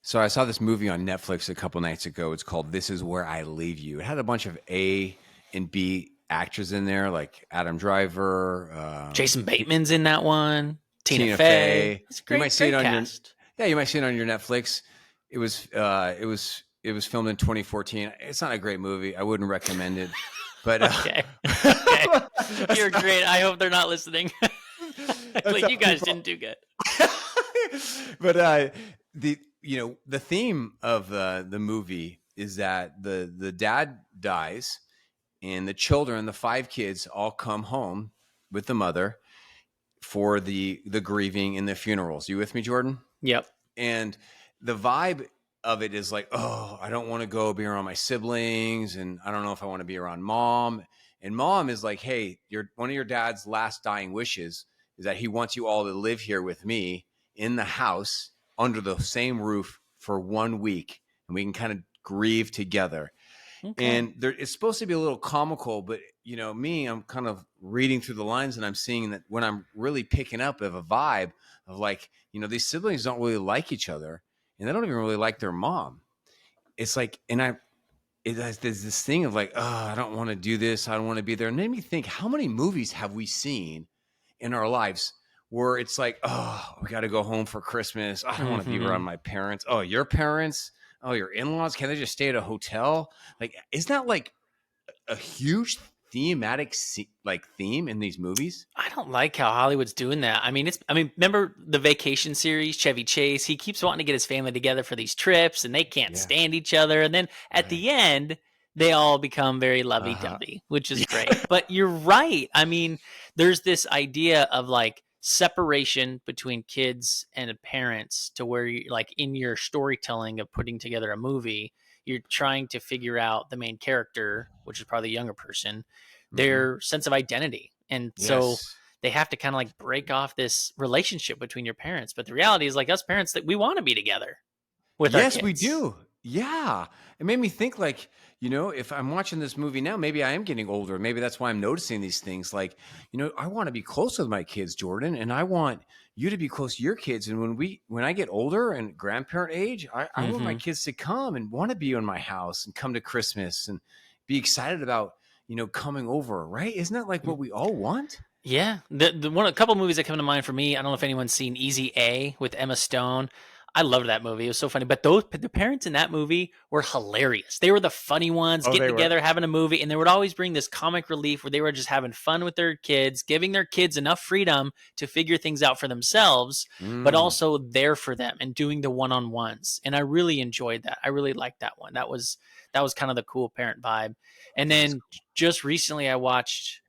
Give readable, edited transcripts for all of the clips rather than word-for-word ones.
So I saw this movie on Netflix a couple nights ago. It's called This Is Where I Leave You. It had a bunch of A and B actors in there, like Adam Driver, Jason Bateman's in that one. Tina Tina Fey. Fey. It's a You might great, see it great on your cast. yeah, you might see it on your Netflix. It was filmed in 2014. It's not a great movie. I wouldn't recommend it. But Okay. Okay. that's You're not, great. I hope they're not listening. that's Like, how you guys people. didn't do good. But the theme of the movie is that the dad dies and the children, the five kids, all come home with the mother for the grieving and the funerals. You with me, Jordan? Yep. And the vibe of it is like, oh, I don't want to go be around my siblings, and I don't know if I want to be around mom. And mom is like, hey, one of your dad's last dying wishes is that he wants you all to live here with me in the house under the same roof for 1 week, and we can kind of grieve together. Okay. And it's supposed to be a little comical, but me, I'm kind of reading through the lines and I'm seeing that when I'm really picking up of a vibe of like, these siblings don't really like each other and they don't even really like their mom. It's like, there's this thing of like, oh, I don't want to do this. I don't want to be there. And it made me think, how many movies have we seen in our lives where it's like, oh, we got to go home for Christmas. I don't want to be around Mm-hmm. my parents. Oh, your parents. Oh, your in-laws. Can they just stay at a hotel? Like, isn't that like a huge thematic theme in these movies? I don't like how Hollywood's doing that. Remember the Vacation series, Chevy Chase? He keeps wanting to get his family together for these trips and they can't Yeah. stand each other. And then at Right. the end, they all become very lovey Uh-huh. dovey, which is great. Yeah. But you're right. There's this idea of like separation between kids and parents to where you like in your storytelling of putting together a movie, you're trying to figure out the main character, which is probably the younger person, Mm-hmm. their sense of identity. And so Yes. they have to kind of like break off this relationship between your parents. But the reality is, like, us parents, that we want to be together with our Yes, we kids. do. Yeah. It made me think like, if I'm watching this movie now, maybe I am getting older. Maybe that's why I'm noticing these things. Like, I want to be close with my kids, Jordan, and I want you to be close to your kids. And when I get older and grandparent age, I want my Mm-hmm. kids to come and want to be in my house and come to Christmas and be excited about, coming over, right? Isn't that like what we all want? Yeah, a couple movies that come to mind for me. I don't know if anyone's seen Easy A with Emma Stone. I loved that movie. It was so funny. But the parents in that movie were hilarious. They were the funny ones Oh, getting they were. together, having a movie, and they would always bring this comic relief where they were just having fun with their kids, giving their kids enough freedom to figure things out for themselves, but Mm, also there for them and doing the one-on-ones. And I really enjoyed that. I really liked that one. That was kind of the cool parent vibe. And that is then just recently I watched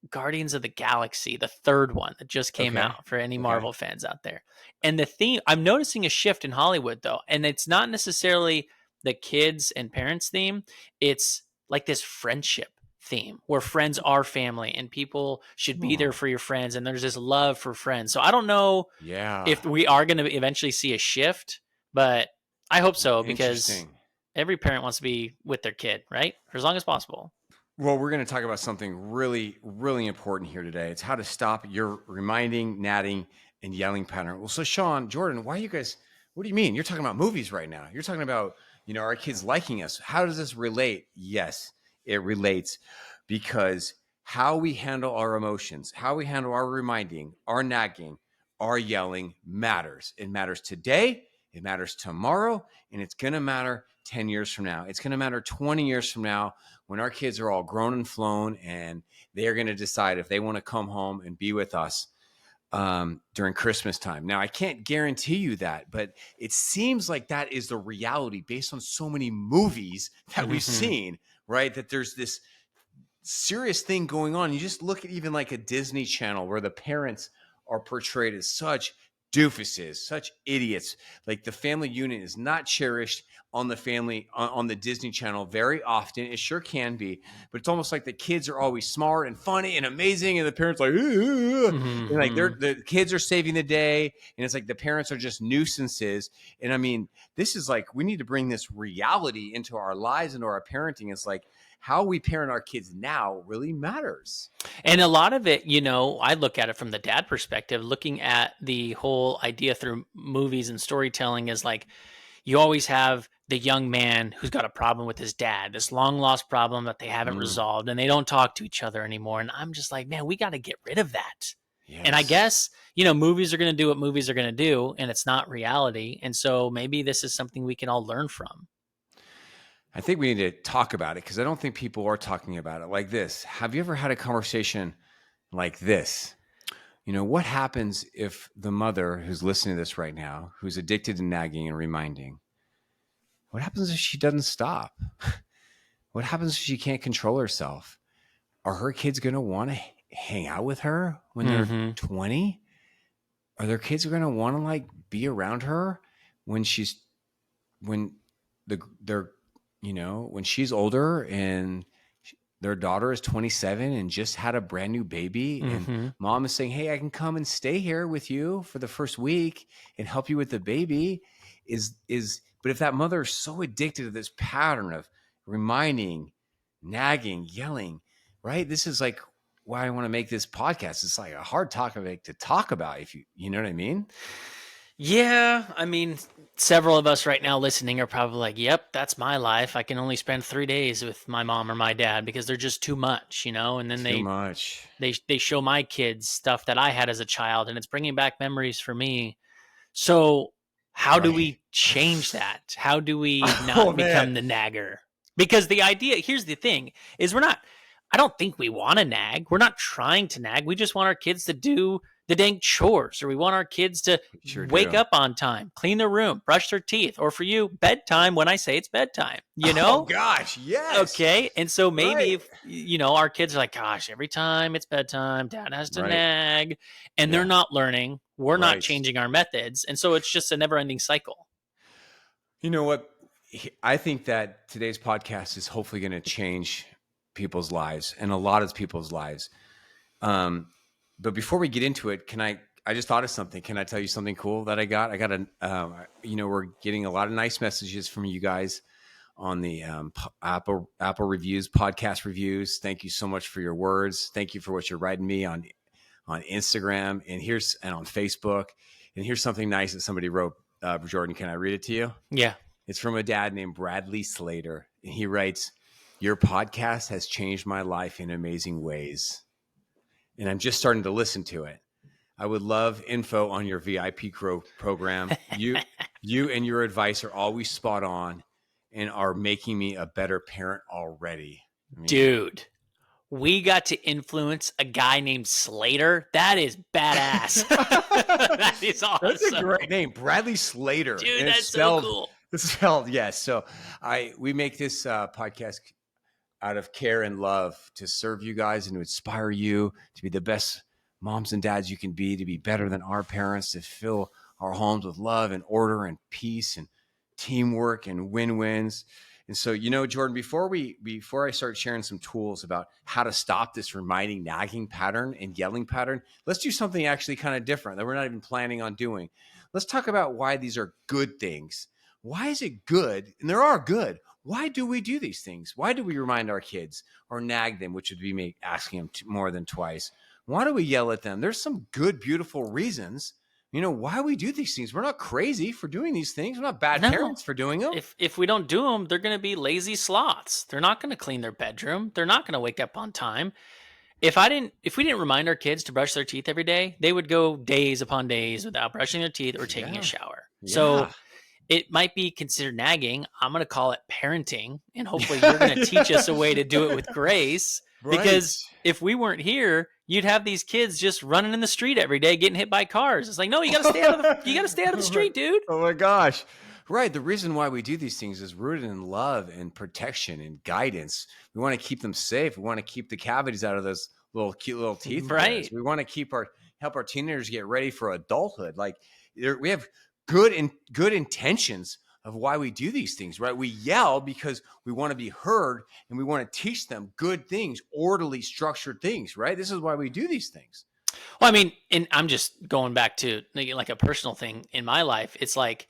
Guardians of the Galaxy, the third one that just came okay. out for any Okay. Marvel fans out there. And the theme, I'm noticing a shift in Hollywood though, and it's not necessarily the kids and parents theme. It's like this friendship theme where friends are family and people should be there Oh, for your friends. And there's this love for friends. So I don't know yeah. if we are going to eventually see a shift, but I hope so because Interesting. every parent wants to be with their kid, right? For as long as possible. Well, we're going to talk about something really, really important here today. It's how to stop your reminding, nagging, and yelling pattern. Well, so Sean, Jordan, why you guys? What do you mean? You're talking about movies right now. You're talking about our kids liking us. How does this relate? Yes, it relates because how we handle our emotions, how we handle our reminding, our nagging, our yelling matters. It matters today. It matters tomorrow, and it's going to matter 10 years from now. It's going to matter 20 years from now when our kids are all grown and flown and they're going to decide if they want to come home and be with us during Christmas time. Now, I can't guarantee you that, but it seems like that is the reality based on so many movies that we've Mm-hmm. seen, right? That there's this serious thing going on. You just look at even like a Disney Channel where the parents are portrayed as such doofuses, such idiots. Like the family unit is not cherished on the Disney Channel very often. It sure can be, but it's almost like the kids are always smart and funny and amazing, and the parents like, and like Mm-hmm. the kids are saving the day, and it's like the parents are just nuisances. And I mean, this is like we need to bring this reality into our lives, into our parenting. It's like how we parent our kids now really matters. And a lot of it, I look at it from the dad perspective, looking at the whole idea through movies and storytelling is like, you always have the young man who's got a problem with his dad, this long lost problem that they haven't Mm, resolved, and they don't talk to each other anymore. And I'm just like, man, we got to get rid of that. And I yes. guess, movies are going to do what movies are going to do, and it's not reality. And so maybe this is something we can all learn from. I think we need to talk about it because I don't think people are talking about it like this. Have you ever had a conversation like this? What happens if the mother who's listening to this right now, who's addicted to nagging and reminding, what happens if she doesn't stop? What happens if she can't control herself? Are her kids going to want to hang out with her when they're Mm-hmm. 20? Are their kids going to want to like be around her when when they're, when she's older and their daughter is 27 and just had a brand new baby, and Mm-hmm. mom is saying, hey, I can come and stay here with you for the first week and help you with the baby? But if that mother is so addicted to this pattern of reminding, nagging, yelling, right? This is like why I want to make this podcast. It's like a hard topic to talk about, if you know what I mean? Yeah, I mean, several of us right now listening are probably like, "Yep, that's my life. I can only spend 3 days with my mom or my dad because they're just too much, And then Too they much. they they show my kids stuff that I had as a child, and it's bringing back memories for me. So, how do Right. we change that? How do we Oh not man. become the nagger? Because the idea, here's the thing, is I don't think we want to nag. We're not trying to nag. We just want our kids to do the dang chores, or we want our kids to Sure wake do. up on time, clean their room, brush their teeth, or for you, bedtime when I say it's bedtime, Oh gosh, yes. Okay. And so maybe Right. if, our kids are like, gosh, every time it's bedtime, dad has to Right. nag, and they're Yeah. not learning. We're not Right. changing our methods. And so it's just a never ending cycle. You know what? I think that today's podcast is hopefully going to change people's lives and a lot of people's lives. Um, but before we get into it, I just thought of something. Can I tell you something cool that I got? We're getting a lot of nice messages from you guys on the Apple reviews, podcast reviews. Thank you so much for your words. Thank you for what you're writing me on Instagram and on Facebook. And here's something nice that somebody wrote. Jordan, can I read it to you? Yeah. It's from a dad named Bradley Slater. And he writes, your podcast has changed my life in amazing ways. And I'm just starting to listen to it. I would love info on your VIP program. You and your advice are always spot on and are making me a better parent already. I mean, Dude, we got to influence a guy named Slater. That is badass. That is that's a awesome. great name, Bradley Slater, Dude, and that's so cool. it's spelled yes. So we make this podcast out of care and love to serve you guys and to inspire you to be the best moms and dads you can be, to be better than our parents, to fill our homes with love and order and peace and teamwork and win-wins. And so, Jordan, before I start sharing some tools about how to stop this reminding, nagging pattern and yelling pattern, let's do something actually kind of different that we're not even planning on doing. Let's talk about why these are good things. Why is it good? And there are good. Why do we do these things? Why do we remind our kids or nag them, which would be me asking them more than twice? Why do we yell at them? There's some good, beautiful reasons, why we do these things. We're not crazy for doing these things. We're not bad No. parents for doing them. If we don't do them, they're going to be lazy sloths. They're not going to clean their bedroom. They're not going to wake up on time. If we didn't remind our kids to brush their teeth every day, they would go days upon days without brushing their teeth or taking a shower. So Yeah. it might be considered nagging. I'm going to call it parenting, and hopefully you're going to teach us a way to do it with grace. Right. Because if we weren't here, you'd have these kids just running in the street every day, getting hit by cars. It's like, no, you got to stay out of the street, dude. Oh my gosh. Right. The reason why we do these things is rooted in love and protection and guidance. We want to keep them safe. We want to keep the cavities out of those cute little teeth. Right. We want to help our teenagers get ready for adulthood. Like we have good intentions of why we do these things, right? We yell because we want to be heard and we want to teach them good things, orderly, structured things, right? This is why we do these things. Well, I mean, and I'm just going back to like a personal thing in my life. It's like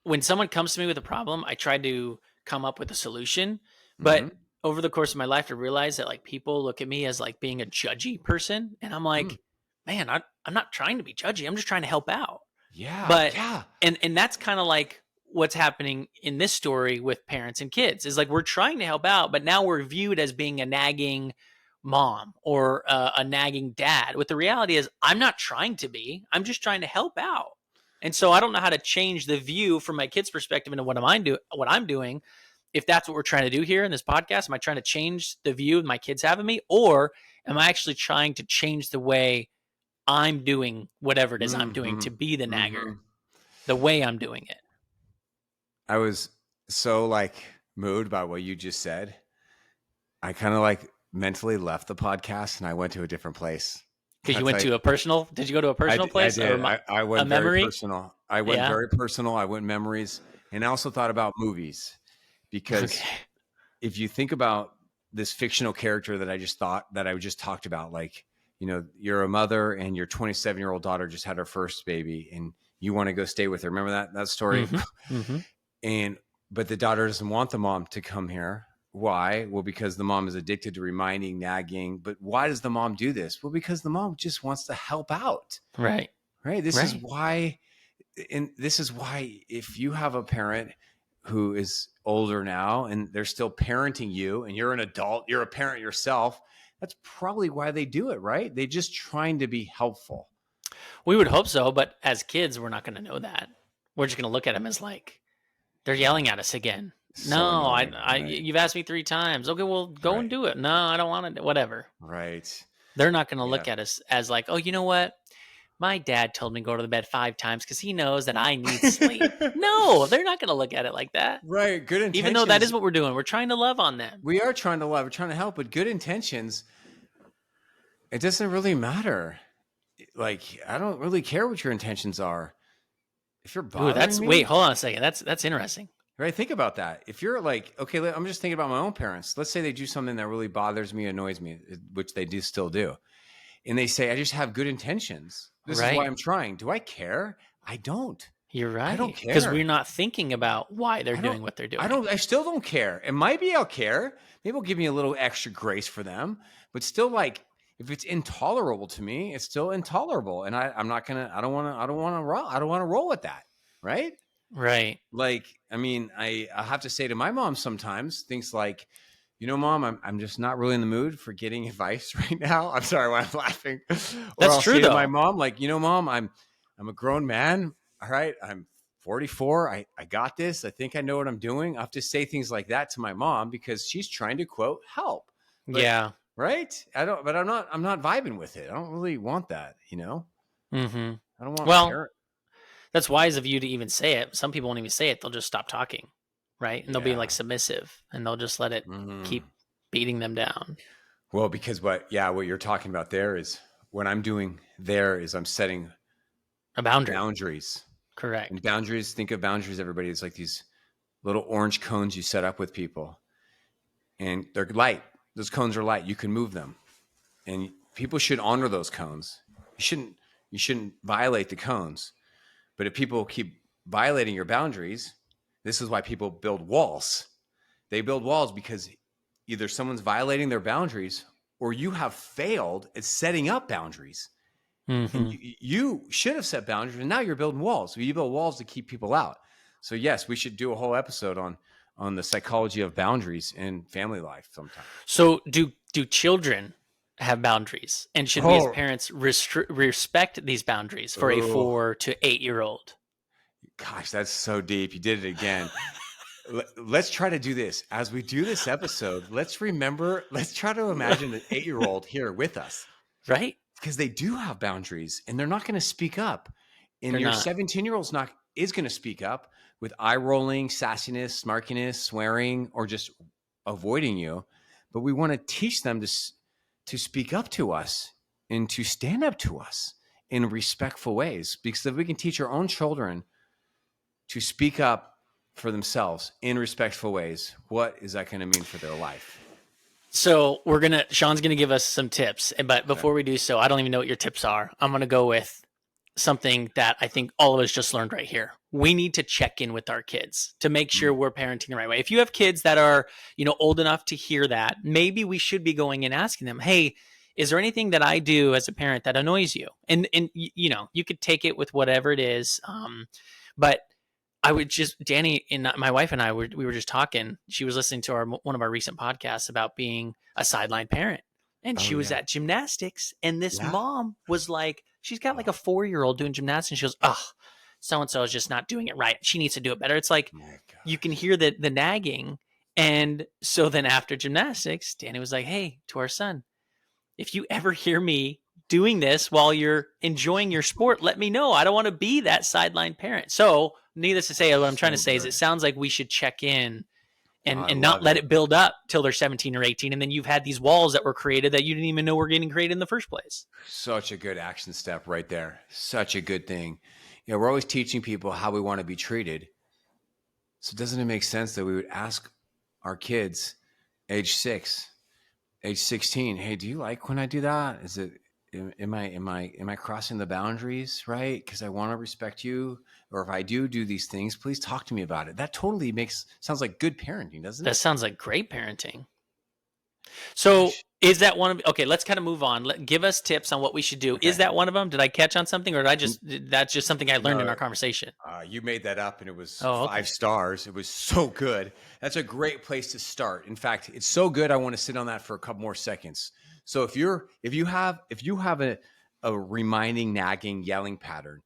when someone comes to me with a problem, I try to come up with a solution. But over the course of my life, I realized that like people look at me as like being a judgy person. And I'm like, man, I'm not trying to be judgy. I'm just trying to help out. Yeah. But Yeah. and that's kind of like what's happening in this story with parents and kids is like we're trying to help out, but now we're viewed as being a nagging mom or a nagging dad. What the reality is, I'm not trying to be. I'm just trying to help out. And so I don't know how to change the view from my kid's perspective into what I'm doing. If that's what we're trying to do here in this podcast, am I trying to change the view my kids have of me, or am I actually trying to change the way I'm doing whatever it is I'm doing to be the nagger, the way I'm doing it? I was so like moved by what you just said. I kind of like mentally left the podcast and I went to a different place. Because you went to a personal. Did you go to a personal place? I did. Or I went a very memory? personal. I went Yeah. very personal. I went memories, and I also thought about movies because Okay. if you think about this fictional character that I just talked about, like, you know, you're a mother and your 27-year-old daughter just had her first baby, and you want to go stay with her. Remember that story? And but the daughter doesn't want the mom to come here. Why? Well, because the mom is addicted to reminding, nagging. But why does the mom do this? Well, because the mom just wants to help out. Right. Right. This is Right. why. And this is why if you have a parent who is older now and they're still parenting you and you're an adult, you're a parent yourself, that's probably why they do it, right? They're just trying to be helpful. We would hope so, but as kids, we're not going to know that. We're just going to look at them as like they're yelling at us again. So No, annoying, right? you've asked me 3 times. Okay, well, go Right. and do it. No, I don't want to. Whatever. Right. They're not going to Yeah. look at us as like, oh, you know what? My dad told me to go to the bed 5 times because he knows that I need sleep. No, they're not going to look at it like that. Right. Good intentions. Even though that is what we're doing. We're trying to love on them. We are trying to love, we're trying to help, but good intentions, it doesn't really matter. Like, I don't really care what your intentions are. If you're bothering me, wait, hold on a second. That's interesting. right? Think about that. If you're like, okay, I'm just thinking about my own parents. Let's say they do something that really bothers me, annoys me, which they do still do. And they say, I just have good intentions. This is why I'm trying. Do I care? I don't. You're right. I don't care. Because we're not thinking about why they're doing what they're doing. I still don't care. And maybe I'll care. Maybe it'll give me a little extra grace for them. But still, like, if it's intolerable to me, it's still intolerable. And I'm not gonna, I don't wanna roll with that. Right? Right. Like, I mean, I have to say to my mom sometimes things like, you know, Mom, I'm just not really in the mood for getting advice right now. I'm sorry why I'm laughing. That's true, though. My mom, like, you know, Mom, I'm a grown man. All right. I'm 44. I got this. I think I know what I'm doing. I have to say things like that to my mom because she's trying to quote help. But, yeah. Right. I'm not vibing with it. I don't really want that, you know? Mm-hmm. I don't want parent. That's wise of you to even say it. Some people won't even say it. They'll just stop talking. Right. And they'll be like submissive and they'll just let it keep beating them down. Well, because what you're talking about there is what I'm doing there is I'm setting a boundary. Boundaries. Correct. And boundaries, think of boundaries, everybody. It's like these little orange cones you set up with people. And they're light. Those cones are light. You can move them. And people should honor those cones. You shouldn't violate the cones. But if people keep violating your boundaries, this is why people build walls. They build walls because either someone's violating their boundaries or you have failed at setting up boundaries. Mm-hmm. And you should have set boundaries, and now you're building walls. You build walls to keep people out. So yes, we should do a whole episode on the psychology of boundaries in family life sometime. So do children have boundaries? And should we as parents respect these boundaries for a 4 to 8-year-old? Gosh, that's so deep. You did it again. Let's try to do this. As we do this episode, let's try to imagine an 8-year-old here with us. Right? Because they do have boundaries and they're not going to speak up. And your 17-year-old is going to speak up with eye rolling, sassiness, smarkiness, swearing, or just avoiding you. But we want to teach them to speak up to us and to stand up to us in respectful ways. Because if we can teach our own children to speak up for themselves in respectful ways, what is that going to mean for their life? So Sean's going to give us some tips, but before we do so, I don't even know what your tips are. I'm going to go with something that I think all of us just learned right here. We need to check in with our kids to make sure we're parenting the right way. If you have kids that are, old enough to hear that, maybe we should be going and asking them, hey, is there anything that I do as a parent that annoys you? And you could take it with whatever it is. But I would just Danny and my wife and we were just talking. She was listening to one of our recent podcasts about being a sideline parent, and Oh she was yeah. at gymnastics, and this Yeah. mom was like, she's got like Oh a 4-year-old doing gymnastics, and she goes, "Oh, so and so is just not doing it right. She needs to do it better." It's like my you can gosh. hear the nagging, and so then after gymnastics, Danny was like, "Hey, to our son, if you ever hear me doing this while you're enjoying your sport, let me know. I don't want to be that sideline parent." So, needless to say, what I'm trying to So say is it good. sounds like we should check in I and not love let it. it build up till they're 17 or 18. And then you've had these walls that were created that you didn't even know were getting created in the first place. Such a good action step right there. Such a good thing. We're always teaching people how we want to be treated. So doesn't it make sense that we would ask our kids, age 6, age 16, hey, do you like when I do that? Is it am I crossing the boundaries, right? Because I want to respect you. Or if I do these things, please talk to me about it. That totally sounds like good parenting, doesn't That it? sounds like great parenting. So, Gosh. is that one of okay, let's kind of move on. Give us tips on what we should do. Is Okay. that one of them? Did I catch on something or that's just something I learned in No, our conversation? you made that up and it was Oh, five okay. stars. It was so good. That's a great place to start. In fact, it's so good. I want to sit on that for a couple more seconds. So if you have a reminding, nagging, yelling pattern,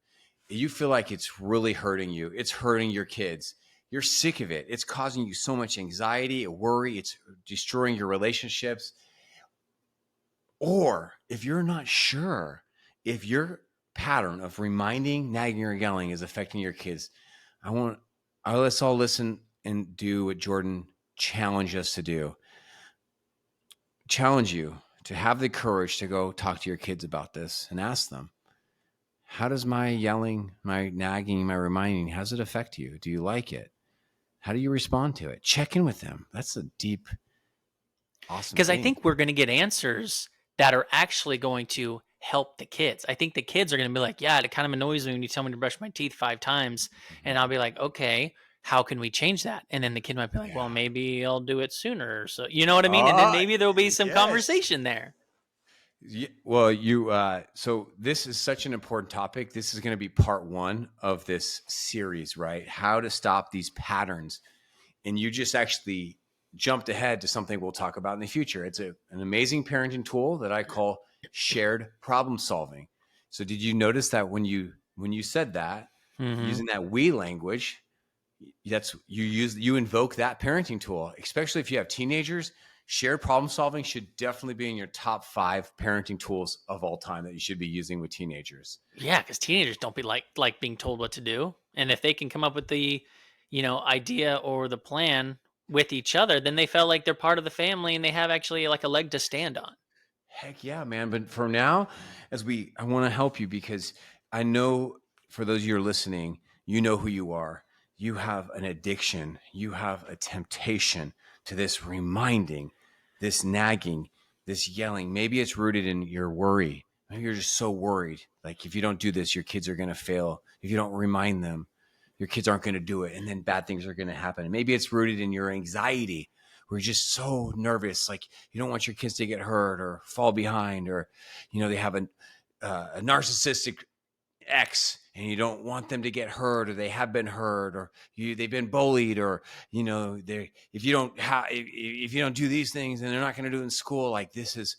you feel like it's really hurting you, it's hurting your kids, you're sick of it, it's causing you so much anxiety, worry, it's destroying your relationships, or if you're not sure if your pattern of reminding, nagging, or yelling is affecting your kids, I want let's all listen and do what Jordan challenged us to do. Challenge you to have the courage to go talk to your kids about this and ask them, how does my yelling, my nagging, my reminding, how does it affect you? Do you like it? How do you respond to it? Check in with them. That's a deep, awesome Because I thing. think we're going to get answers that are actually going to help the kids. I think the kids are going to be like, yeah, it kind of annoys me when you tell me to brush my teeth 5 times. And I'll Mhm. be like, okay, how can we change that? And then the kid might be like, well, Yeah. maybe I'll do it sooner. So, you know what I mean? And then Ah, maybe there'll be some yes. conversation there. Well, so this is such an important topic. This is going to be part one of this series, right? How to stop these patterns. And you just actually jumped ahead to something we'll talk about in the future. It's an amazing parenting tool that I call shared problem solving. So did you notice that when you said that, Mm-hmm. using that we language, you invoke that parenting tool, especially if you have teenagers. Shared problem solving should definitely be in your top 5 parenting tools of all time that you should be using with teenagers. Yeah, because teenagers don't be like being told what to do. And if they can come up with the, idea or the plan with each other, then they felt like they're part of the family and they have actually like a leg to stand on. Heck yeah, man. But for now, I want to help you because I know for those of you who are listening, you know who you are. You have an addiction, you have a temptation to this reminding, this nagging, this yelling. Maybe it's rooted in your worry. Maybe you're just so worried. Like if you don't do this, your kids are going to fail. If you don't remind them, your kids aren't going to do it. And then bad things are going to happen. And maybe it's rooted in your anxiety where you're just so nervous. Like you don't want your kids to get hurt or fall behind, or, they have a narcissistic ex and you don't want them to get hurt, or they have been hurt, or they've been bullied, or they if you don't if you don't do these things and they're not going to do it in school. Like this is,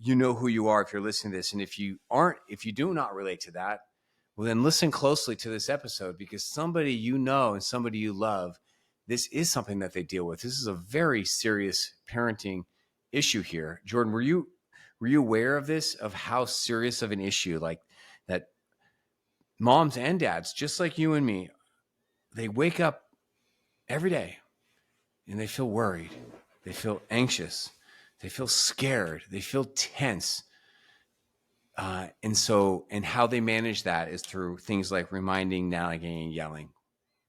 who you are if you're listening to this. And if you do not relate to that, well then listen closely to this episode, because somebody and somebody you love, this is something that they deal with. This is a very serious parenting issue here. Jordan, were you aware of this, of how serious of an issue, like that moms and dads, just like you and me, they wake up every day and they feel worried, they feel anxious, they feel scared, they feel tense. And how they manage that is through things like reminding, nagging, and yelling.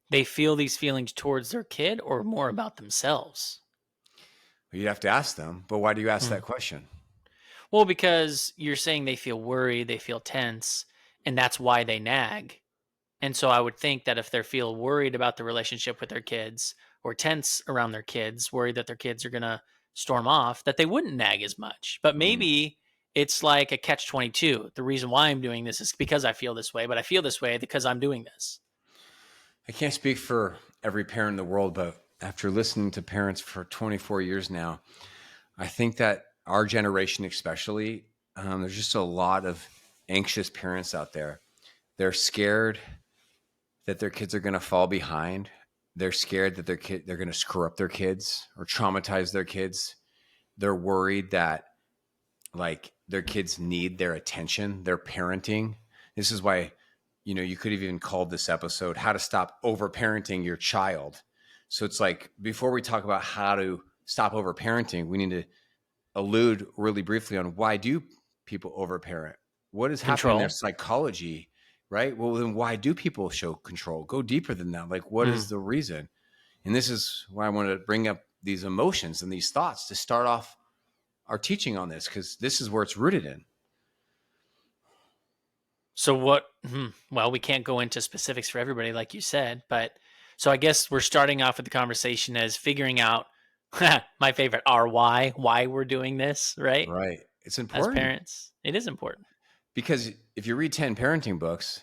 They feel these feelings towards their kid or more about themselves. You'd have to ask them, but why do you ask Hmm. that question? Well, because you're saying they feel worried, they feel tense, and that's why they nag. And so I would think that if they feel worried about the relationship with their kids or tense around their kids, worried that their kids are going to storm off, that they wouldn't nag as much. But Mm. maybe it's like a catch 22. The reason why I'm doing this is because I feel this way, but I feel this way because I'm doing this. I can't speak for every parent in the world, but after listening to parents for 24 years now, I think that our generation, especially, there's just a lot of anxious parents out there. They're scared that their kids are going to fall behind. They're scared that they're going to screw up their kids or traumatize their kids. They're worried that like their kids need their attention, their parenting. This is why, you could have even called this episode "How to Stop Overparenting Your Child." So it's like before we talk about how to stop overparenting, we need to allude really briefly on why do people overparent? What is happening in their Control. psychology, right? Well, then why do people show control? Go deeper than that. Like, what is the reason? And this is why I want to bring up these emotions and these thoughts to start off our teaching on this, because this is where it's rooted in. So what? Well, we can't go into specifics for everybody, like you said, but so I guess we're starting off with the conversation as figuring out my favorite our why we're doing this, right? Right. It's As important parents, it is important. because if you read 10 parenting books,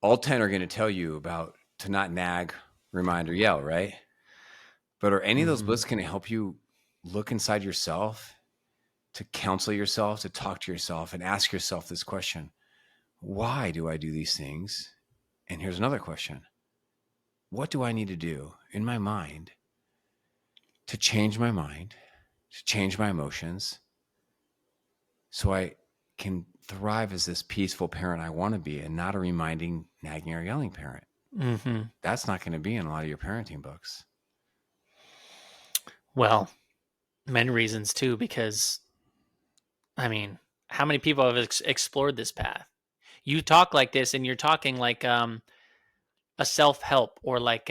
all 10 are going to tell you about to not nag, remind, or yell, right? But are any of those books going to help you look inside yourself, to counsel yourself, to talk to yourself, and ask yourself this question: why do I do these things? And here's another question: what do I need to do in my mind to change my mind, to change my emotions, so I can thrive as this peaceful parent I want to be and not a reminding, nagging, or yelling parent? That's not going to be in a lot of your parenting books. Well, many reasons too, because I mean, how many people have explored this path? You talk like this, and you're talking like a self help or like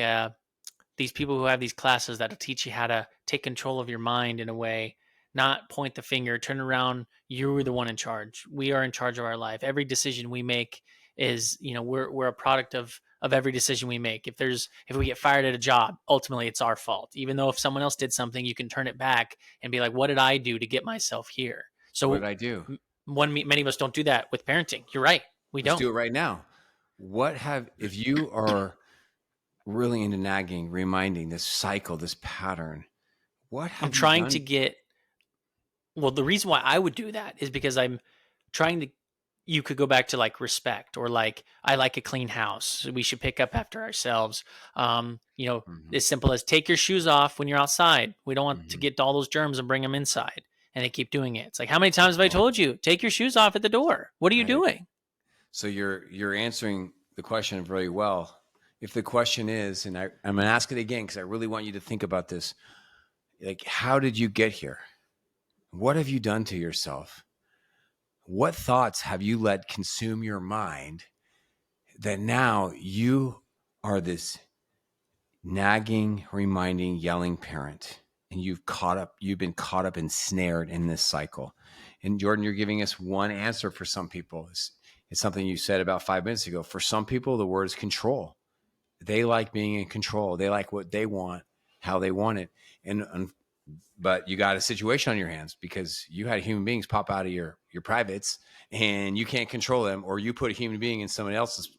these people who have these classes that'll teach you how to take control of your mind in a way, not point the finger, turn around. You're the one in charge. We are in charge of our life. Every decision we make is, we're a product of every decision we make. If we get fired at a job, ultimately it's our fault. Even though if someone else did something, you can turn it back and be like, what did I do to get myself here? What So did I do? many of us don't do that with parenting. You're right. We Let's don't. do it right now. If you are really into nagging, reminding, this cycle, this pattern, what I'm have you trying to done? get Well, the reason why I would do that is because I'm trying to you could go back to like respect or like I like a clean house. So we should pick up after ourselves. Mhm, As simple as take your shoes off when you're outside. We don't want to mhm. get all those germs and bring them inside. And they keep doing it. It's like, how many times have I Oh, told you? Take your shoes off at the door. What are you right. doing? So you're answering the question very well. If the question is, and I'm going to ask it again because I really want you to think about this, like, how did you get here? What have you done to yourself? What thoughts have you let consume your mind that now you are this nagging, reminding, yelling parent, and you've been caught up and snared in this cycle? And Jordan, you're giving us one answer for some people. It's something you said about 5 minutes ago. For some people, the word is control. They like being in control. They like what they want, how they want it. But you got a situation on your hands because you had human beings pop out of your privates and you can't control them, or you put a human being in someone else's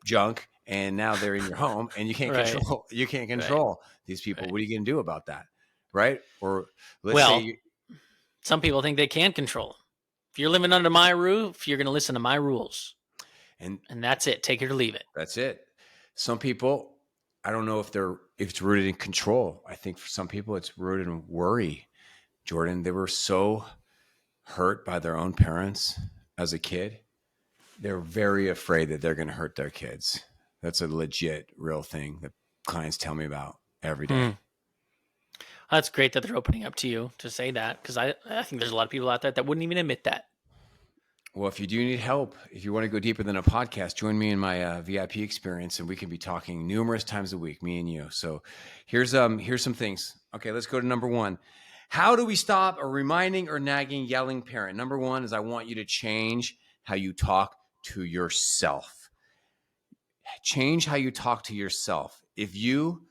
junk and now they're in your home and you can't Right. control Right. these people. Right. What are you going to do about that? Right? Or let's say Well, some people think they can control 'em. If you're living under my roof, you're going to listen to my rules. and And that's it. Take it or leave it. that's it. Some people, I don't know if it's rooted in control. I think for some people it's rooted in worry. Jordan, they were so hurt by their own parents as a kid. They're very afraid that they're going to hurt their kids. That's a legit, real thing that clients tell me about every day. Hmm. That's great that they're opening up to you to say that because I think there's a lot of people out there that wouldn't even admit that. Well, if you do need help, if you want to go deeper than a podcast, join me in my VIP experience, and we can be talking numerous times a week, me and you. So, here's some things. Okay, let's go to number one. How do we stop a reminding or nagging, yelling parent? Number one is I want you to change how you talk to yourself. Change how you talk to yourself. If you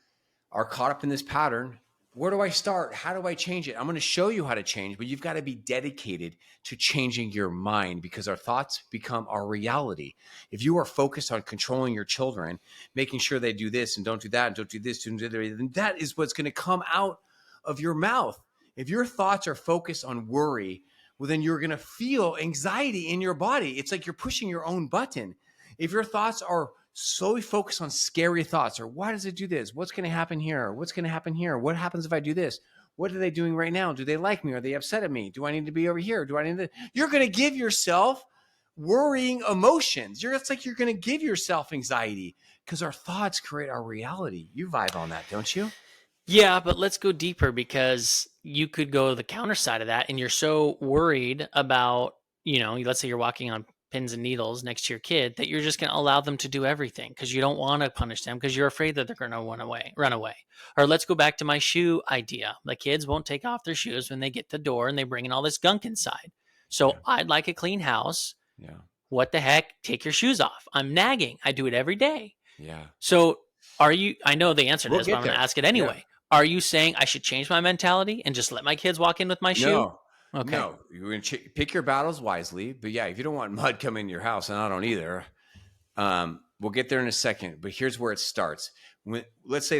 are caught up in this pattern, where do I start? How do I change it? I'm going to show you how to change, but you've got to be dedicated to changing your mind because our thoughts become our reality. If you are focused on controlling your children, making sure they do this and don't do that and don't do this, don't do that, then that is what's going to come out of your mouth. If your thoughts are focused on worry, well, then you're going to feel anxiety in your body. It's like you're pushing your own button. If your thoughts are solely focused on scary thoughts, or why does it do this? What's going to happen here? What's going to happen here? What happens if I do this? What are they doing right now? Do they like me? Are they upset at me? Do I need to be over here? Do I need to? You're going to give yourself worrying emotions. It's like you're going to give yourself anxiety because our thoughts create our reality. You vibe on that, don't you? Yeah, but let's go deeper because you could go the counter side of that and you're so worried about, let's say you're walking on pins and needles next to your kid that you're just going to allow them to do everything because you don't want to punish them because you're afraid that they're going to run away. Or let's go back to my shoe idea. The kids won't take off their shoes when they get to the door and they bring in all this gunk inside. So Yeah. I'd like a clean house. Yeah. What the heck? Take your shoes off. I'm nagging. I do it every day. Yeah. So I know the answer to We'll this, but get I'm going to there. ask it Yeah. anyway. Are you saying I should change my mentality and just let my kids walk in with my shoe? No, Okay. no. You're going to pick your battles wisely. But yeah, if you don't want mud coming in your house, and I don't either, we'll get there in a second. But here's where it starts. Let's say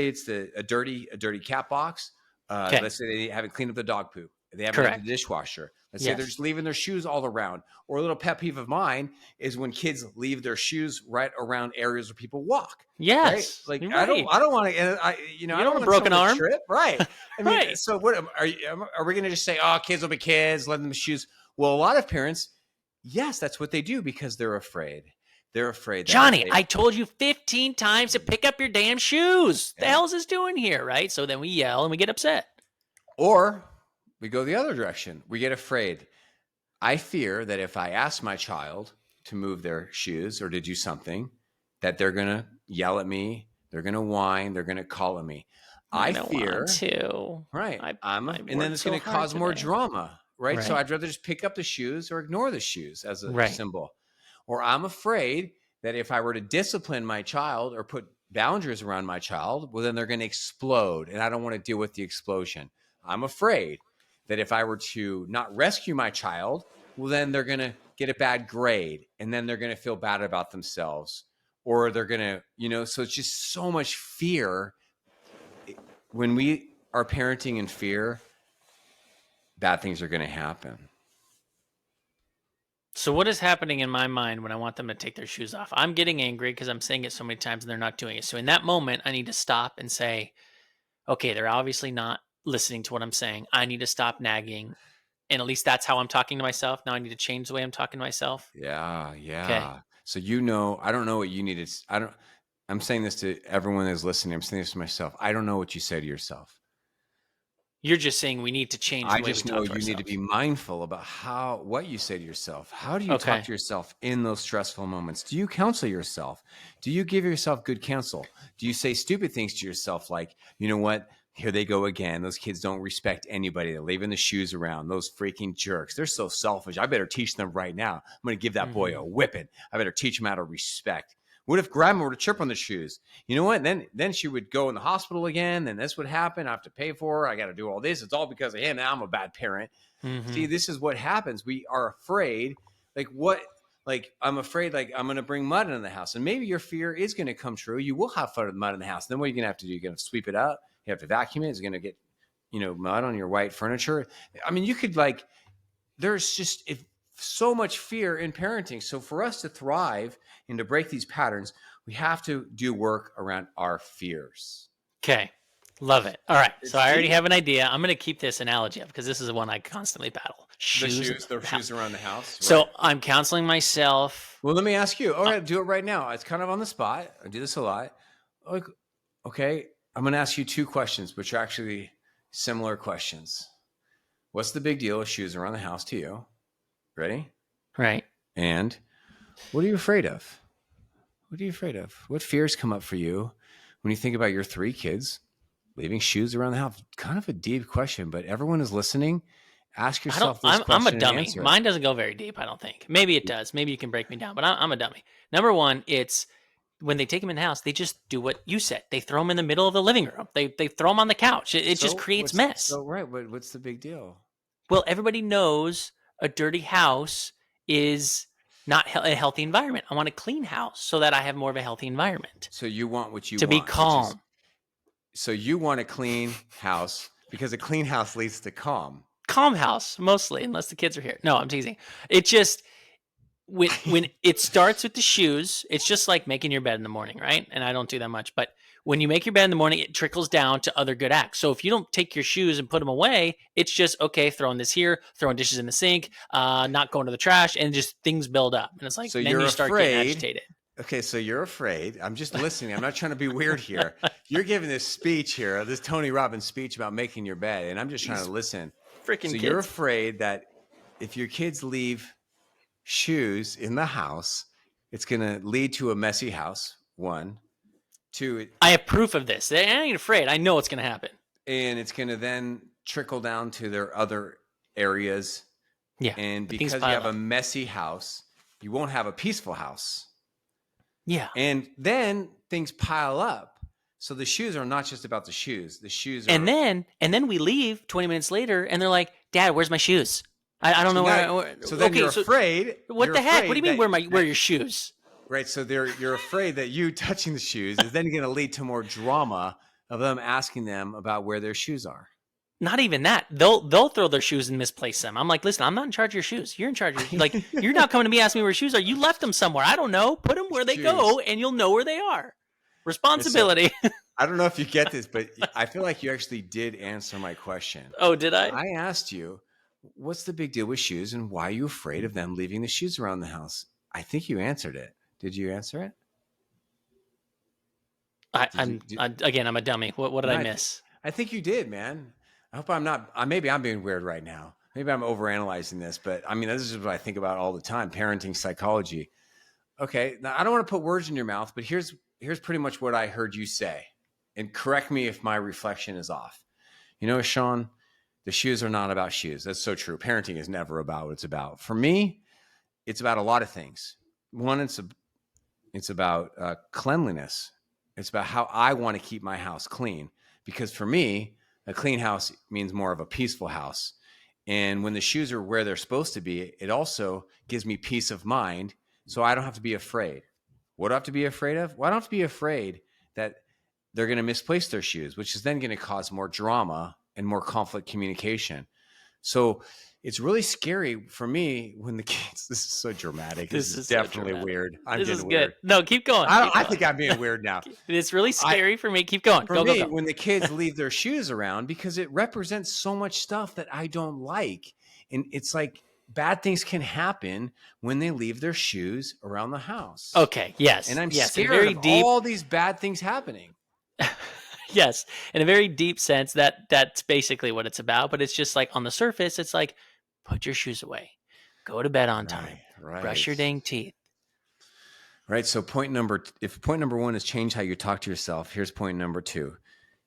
it's a dirty cat box. Okay. Let's say they haven't cleaned up the dog poop. They haven't emptied Correct. the dishwasher. Let's say Yes. they're just leaving their shoes all around. Or a little pet peeve of mine is when kids leave their shoes right around areas where people walk. Right? Yes. Like You're I right. don't want to. I You don't don't want want a broken someone to arm. trip. Right. I mean, Right. so what are we going to just say? Oh, kids will be kids. Let them shoes. Well, a lot of parents, yes, that's what they do because they're afraid. They're afraid. That Johnny, I told you 15 times to pick up your damn shoes. Yeah. The hell's this doing here? Right. So then we yell and we get upset. Or we go the other direction. We get afraid. I fear that if I ask my child to move their shoes or to do something, that they're going to yell at me. They're going to whine. They're going to call at me. I don't fear. want to. Right. I And then it's going to cause more drama. Right? So Right. I'd rather just pick up the shoes or ignore the shoes as a Right. symbol. Or I'm afraid that if I were to discipline my child or put boundaries around my child, well, then they're going to explode. And I don't want to deal with the explosion. I'm afraid that if I were to not rescue my child, well, then they're going to get a bad grade and then they're going to feel bad about themselves or they're going to, so it's just so much fear. When we are parenting in fear, bad things are going to happen. So what is happening in my mind when I want them to take their shoes off? I'm getting angry because I'm saying it so many times and they're not doing it. So in that moment, I need to stop and say, okay, they're obviously not listening to what I'm saying. I need to stop nagging. And at least that's how I'm talking to myself. Now I need to change the way I'm talking to myself. Yeah. Yeah. Okay. So, I don't know what you need. I'm saying this to everyone that's listening. I'm saying this to myself. I don't know what you say to yourself. You're just saying we need to change the I way just we know talk to you need to be ourselves. mindful about what you say to yourself. How do you Okay. talk to yourself in those stressful moments? Do you counsel yourself? Do you give yourself good counsel? Do you say stupid things to yourself like, you know what? Here they go again. Those kids don't respect anybody. They're leaving the shoes around. Those freaking jerks. They're so selfish. I better teach them right now. I'm going to give that boy a whipping. I better teach him how to respect. What if grandma were to trip on the shoes? You know what? Then she would go in the hospital again. Then this would happen. I have to pay for her. I got to do all this. It's all because of him. Now I'm a bad parent. Mm-hmm. See, this is what happens. We are afraid. I'm afraid I'm going to bring mud into the house. And maybe your fear is going to come true. You will have fun with mud in the house. Then what are you going to have to do? You're going to sweep it up. You have to vacuum it. It's going to get, mud on your white furniture. I mean, you could there's just so much fear in parenting. So for us to thrive and to break these patterns, we have to do work around our fears. Okay. Love it. All right. So I already have an idea. I'm going to keep this analogy up because this is the one I constantly battle. The shoes around the house. Right. So I'm counseling myself. Well, let me ask you. All right, do it right now. It's kind of on the spot. I do this a lot. Okay. I'm going to ask you two questions, which are actually similar questions. What's the big deal with shoes around the house to you? Ready? Right. And what are you afraid of? What are you afraid of? What fears come up for you when you think about your 3 kids leaving shoes around the house? Kind of a deep question, but everyone is listening. Ask yourself this question. I'm a dummy. Mine doesn't go very deep, I don't think. Maybe it does. Maybe you can break me down, but I'm a dummy. Number one, it's when they take them in the house, they just do what you said. They throw them in the middle of the living room. They throw them on the couch. It just creates mess. So right, what's the big deal? Well, everybody knows a dirty house is not a healthy environment. I want a clean house so that I have more of a healthy environment. So you want what you to want. be calm. So you want a clean house because a clean house leads to calm. Calm house, mostly, unless the kids are here. No, I'm teasing. It just, when it starts with the shoes, it's just like making your bed in the morning, right? And I don't do that much, but when you make your bed in the morning, it trickles down to other good acts. So if you don't take your shoes and put them away, it's just, okay, throwing this here, throwing dishes in the sink, not going to the trash, and just things build up. And it's like, so then you start getting agitated. Okay, so you're afraid. I'm just listening. I'm not trying to be weird here. You're giving this speech here, this Tony Robbins speech about making your bed, and I'm just trying to listen. Freaking so kids. You're afraid that if your kids leave shoes in the house, it's going to lead to a messy house, one. Two, I have proof of this. I ain't afraid. I know what's going to happen. And it's going to then trickle down to their other areas. Yeah. And because you have a messy house, you won't have a peaceful house. Yeah. And then things pile up. So the shoes are not just about the shoes. The shoes are... And then we leave 20 minutes later and they're like, Dad, where's my shoes? I don't know where. So then you're afraid. What the heck? What do you mean where your shoes? Right. So you're afraid that you touching the shoes is then going to lead to more drama of them asking them about where their shoes are. Not even that. They'll throw their shoes and misplace them. I'm like, listen, I'm not in charge of your shoes. You're in charge of like you're not coming to me asking me where your shoes are. You left them somewhere. I don't know. Put them where they go, and you'll know where they are. Responsibility. So, I don't know if you get this, but I feel like you actually did answer my question. Oh, did I? I asked you, what's the big deal with shoes, and why are you afraid of them leaving the shoes around the house? I think you answered it. Did you answer it? I'm a dummy. What did I miss? I think you did, man. I hope I'm not. Maybe I'm being weird right now. Maybe I'm overanalyzing this, but I mean, this is what I think about all the time: parenting psychology. Okay, now I don't want to put words in your mouth, but here's pretty much what I heard you say, and correct me if my reflection is off. You know, Sean, the shoes are not about shoes. That's so true. Parenting is never about what it's about. For me, it's about a lot of things. One, it's about cleanliness. It's about how I want to keep my house clean, because for me, a clean house means more of a peaceful house. And when the shoes are where they're supposed to be, it also gives me peace of mind, so I don't have to be afraid. What do I have to be afraid of? Well, I don't have to be afraid that they're going to misplace their shoes, which is then going to cause more drama and more conflict communication. So it's really scary for me when the kids, this is so dramatic. This is definitely so weird. This is good. No, keep going. I think I'm being weird now. It's really scary for me. Keep going. For me, when the kids leave their shoes around, because it represents so much stuff that I don't like. And it's like bad things can happen when they leave their shoes around the house. Okay. Yes. And I'm scared of all these bad things happening. Yes. In a very deep sense, that's basically what it's about. But it's just like on the surface, it's like, put your shoes away. Go to bed on time. Right. Brush your dang teeth. Right. So if point number one is change how you talk to yourself, here's point number two.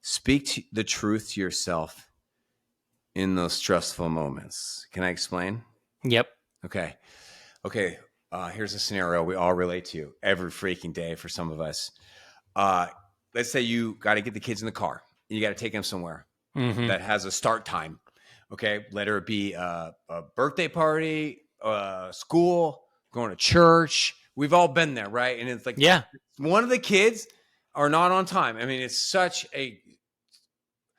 Speak the truth to yourself in those stressful moments. Can I explain? Yep. Okay. Here's a scenario we all relate to every freaking day for some of us. Let's say you got to get the kids in the car. You got to take them somewhere that has a start time. Okay. Let it be a birthday party, school, going to church. We've all been there, right? And it's like, yeah, one of the kids are not on time. I mean, it's such a...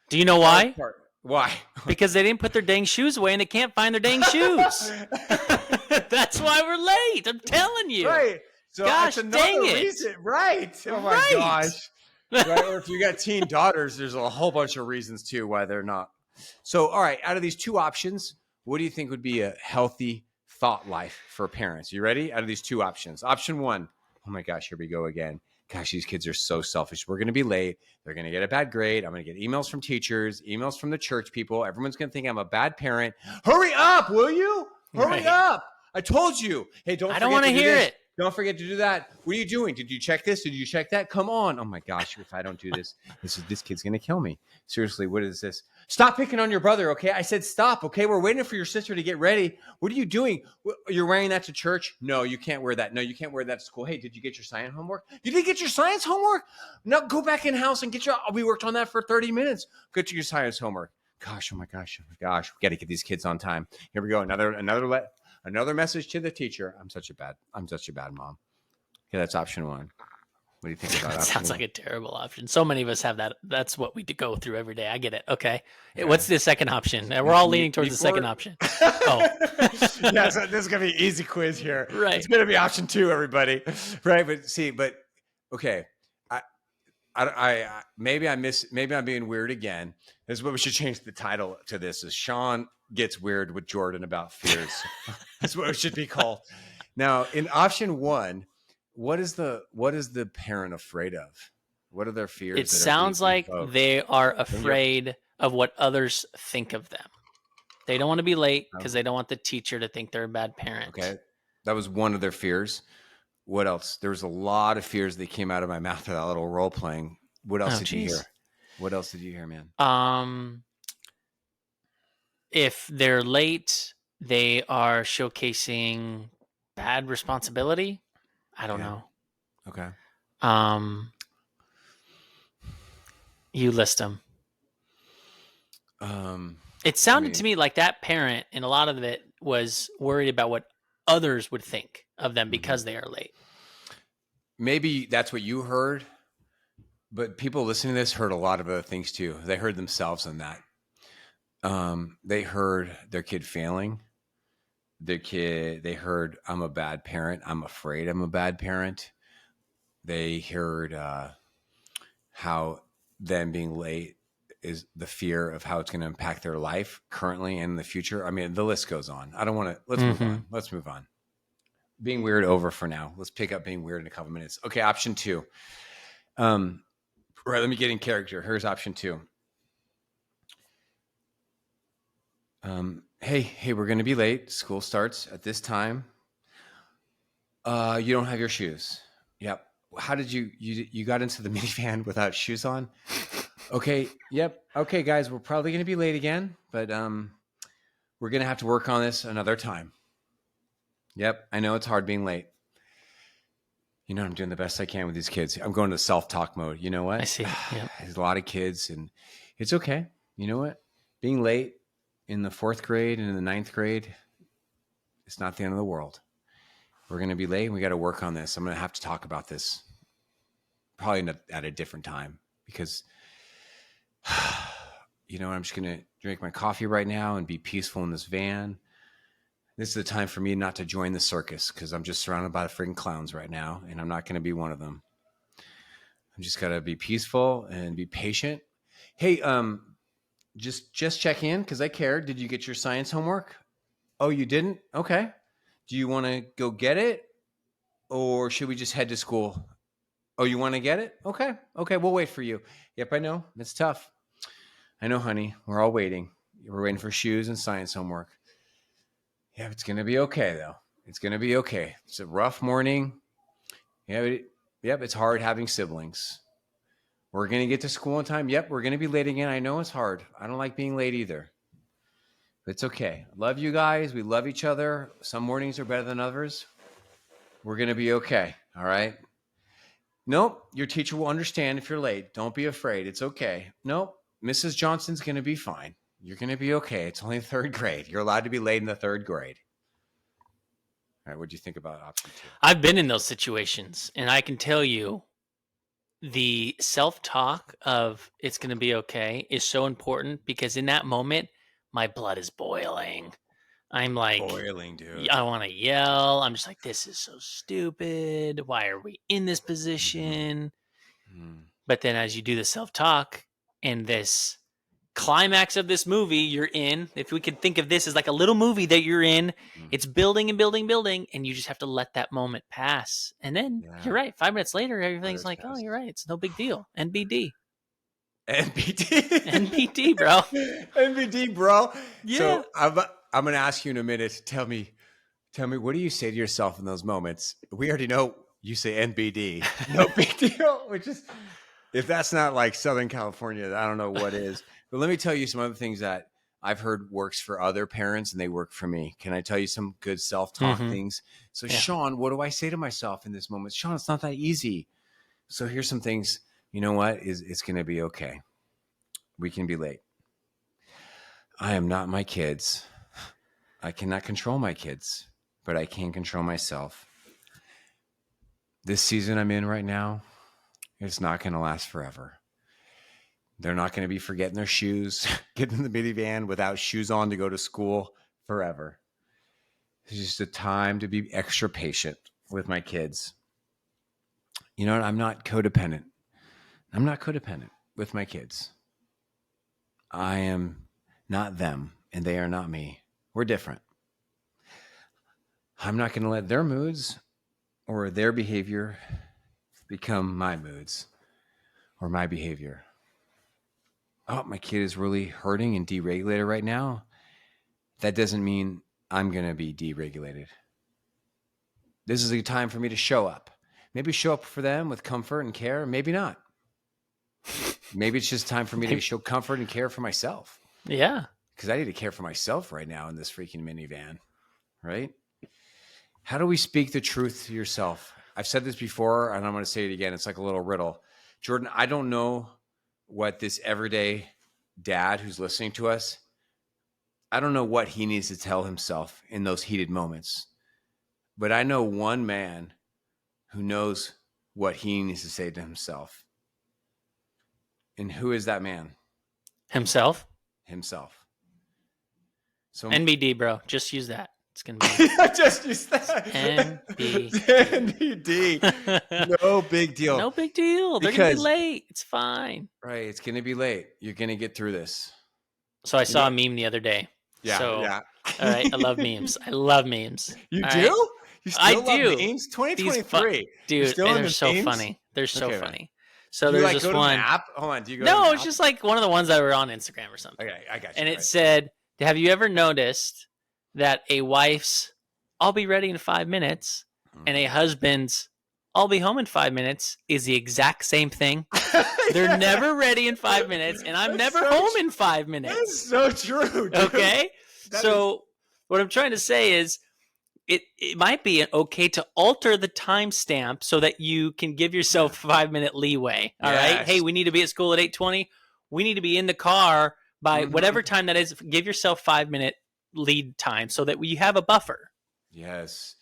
Do you know why? Why? Because they didn't put their dang shoes away and they can't find their dang shoes. That's why we're late. I'm telling you. Right. So gosh, that's another dang it. reason. Right. Oh my gosh. Right? Or if you got teen daughters, there's a whole bunch of reasons too why they're not. So, all right, out of these two options, what do you think would be a healthy thought life for parents? You ready? Out of these two options. Option one, oh my gosh, here we go again. Gosh, these kids are so selfish. We're going to be late. They're going to get a bad grade. I'm going to get emails from teachers, emails from the church people. Everyone's going to think I'm a bad parent. Hurry up, will you? Hurry up. I told you. Hey, don't I don't want to hear it. Don't forget to do that. What are you doing? Did you check this? Did you check that? Come on. Oh my gosh, if I don't do this, this kid's going to kill me. Seriously, what is this? Stop picking on your brother, okay? I said stop, okay? We're waiting for your sister to get ready. What are you doing? You're wearing that to church? No, you can't wear that. No, you can't wear that to school. Hey, did you get your science homework? You didn't get your science homework? No, go back in house and get your, we worked on that for 30 minutes. Go to your science homework. Gosh, oh my gosh. We got to get these kids on time. Here we go. Another message to the teacher. I'm such a bad mom. Okay, that's option one. What do you think about That option sounds one? like a terrible option. So many of us have that. That's what we go through every day. I get it. Okay. What's the second option? We're all leaning towards the second option. Oh. Yeah, so this is going to be an easy quiz here. Right. It's going to be option two, everybody. Right, okay. Maybe I'm being weird again. This is what we should change the title to. This is Sean gets weird with Jordan about fears. That's what it should be called. Now, in option one, what is the parent afraid of? What are their fears? It sounds like they are afraid of what others think of them. They don't want to be late because they don't want the teacher to think they're a bad parent. Okay, that was one of their fears. What else? There was a lot of fears that came out of my mouth for that little role playing. What else did you hear? What else did you hear, man? If they're late, they are showcasing bad responsibility. I don't know. Okay. You list them. It sounded to me like that parent, and a lot of it was worried about what others would think of them because they are late. Maybe that's what you heard, but people listening to this heard a lot of other things too. They heard themselves in that. They heard their kid failing. They heard, I'm a bad parent. I'm afraid I'm a bad parent. They heard how them being late is the fear of how it's going to impact their life currently and in the future. I mean, the list goes on. I don't want to, let's move on. Being weird over for now. Let's pick up being weird in a couple minutes. Okay. Option two. Right. Let me get in character. Here's option two. Hey, we're going to be late. School starts at this time. You don't have your shoes. Yep. How did you got into the minivan without shoes on? Okay. Yep. Okay, guys, we're probably going to be late again, but we're going to have to work on this another time. Yep. I know it's hard being late. You know, I'm doing the best I can with these kids. I'm going to self-talk mode. You know what? I see. Yep. There's a lot of kids and it's okay. You know what? Being late in the 4th grade and in the 9th grade, it's not the end of the world. We're going to be late and we got to work on this. I'm going to have to talk about this probably at a different time because, you know, I'm just going to drink my coffee right now and be peaceful in this van. This is the time for me not to join the circus because I'm just surrounded by freaking clowns right now and I'm not going to be one of them. I'm just got to be peaceful and be patient. Hey, just check in because I care. Did you get your science homework? Oh, you didn't? Okay. Do you want to go get it or should we just head to school? Oh, you want to get it? Okay. Okay. We'll wait for you. Yep. I know. It's tough. I know, honey. We're all waiting. We're waiting for shoes and science homework. Yeah, it's going to be okay though. It's going to be okay. It's a rough morning. Yeah. Yep. It's hard having siblings. We're going to get to school on time. Yep. We're going to be late again. I know it's hard. I don't like being late either. But it's okay. Love you guys. We love each other. Some mornings are better than others. We're going to be okay. All right. Nope. Your teacher will understand if you're late. Don't be afraid. It's okay. Nope. Mrs. Johnson's going to be fine. You're going to be okay. It's only 3rd grade. You're allowed to be late in the 3rd grade. All right. What do you think about option two? I've been in those situations and I can tell you the self-talk of it's going to be okay is so important because in that moment, my blood is boiling. I'm like, boiling, dude. I want to yell. I'm just like, this is so stupid. Why are we in this position? Mm-hmm. But then as you do the self-talk and this climax of this movie you're in, if we could think of this as like a little movie that you're in, it's building and building, building, and you just have to let that moment pass. And then you're right. 5 minutes later, everything's like, oh, you're right. It's no big deal. NBD. NBD, bro. NBD, bro. Yeah. So I'm going to ask you in a minute. Tell me Tell me, what do you say to yourself in those moments? We already know you say NBD, no big deal, which is, if that's not like Southern California, I don't know what is. But let me tell you some other things that I've heard works for other parents and they work for me. Can I tell you some good self-talk Mm-hmm. things? So, Yeah. Sean, what do I say to myself in this moment? Sean, it's not that easy. So here's some things. You know what? It's going to be okay. We can be late. I am not my kids. I cannot control my kids, but I can control myself. This season I'm in right now, it's not going to last forever. They're not going to be forgetting their shoes, getting in the minivan without shoes on to go to school forever. It's just a time to be extra patient with my kids. You know what? I'm not codependent. I'm not codependent with my kids. I am not them, and they are not me. We're different. I'm not going to let their moods or their behavior become my moods or my behavior. Oh, my kid is really hurting and deregulated right now. That doesn't mean I'm going to be deregulated. This is a time for me to show up. Maybe show up for them with comfort and care. Maybe not. Maybe it's just time for me to show comfort and care for myself. Yeah. Because I need to care for myself right now in this freaking minivan, right? How do we speak the truth to yourself? I've said this before, and I'm going to say it again. It's like a little riddle. Jordan, I don't know what this everyday dad who's listening to us, I don't know what he needs to tell himself in those heated moments. But I know one man who knows what he needs to say to himself. And who is that man? Himself. Himself. So NBD, bro. Just use that. It's gonna be just use that. NBD. NBD. No big deal. No big deal. They're gonna be late. It's fine. Right. It's gonna be late. You're gonna get through this. So I saw a meme the other day. Yeah. So, yeah. All right. I love memes. I love memes. You all do? Right? You still I love do. memes? 2023. Dude, and they're so memes? funny. They're so Okay, funny. man. So Do you there's like this go one. to an app? Hold on. Do you go? No, to it's just like one of the ones that were on Instagram or something. Okay, I got you. And it said, "Have you ever noticed that a wife's 'I'll be ready in 5 minutes' and a husband's 'I'll be home in 5 minutes' is the exact same thing? They're never ready in 5 minutes, and I'm never home in 5 minutes." That's so true. Dude. Okay, so what I'm trying to say is, it might be okay to alter the timestamp so that you can give yourself 5 minute leeway. All right. Hey, we need to be at school at 8:20. We need to be in the car by whatever time that is. Give yourself 5 minute lead time so that you have a buffer. Yes.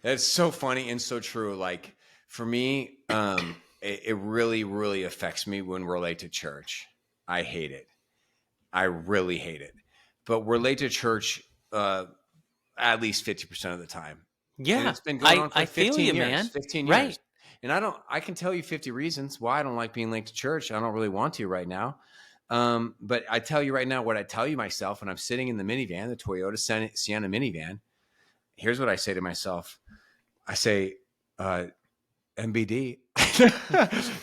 That's so funny and so true. Like for me, it really, really affects me when we're late to church. I hate it. I really hate it. But we're late to church at least 50% of the time. Yeah. And it's been going on for 15 feel you, years. man. 15 Right. years. And I can tell you 50 reasons why I don't like being late to church. I don't really want to right now. But I tell you right now, what I tell you myself when I'm sitting in the minivan, the Toyota Sienna minivan, here's what I say to myself. I say, MBD.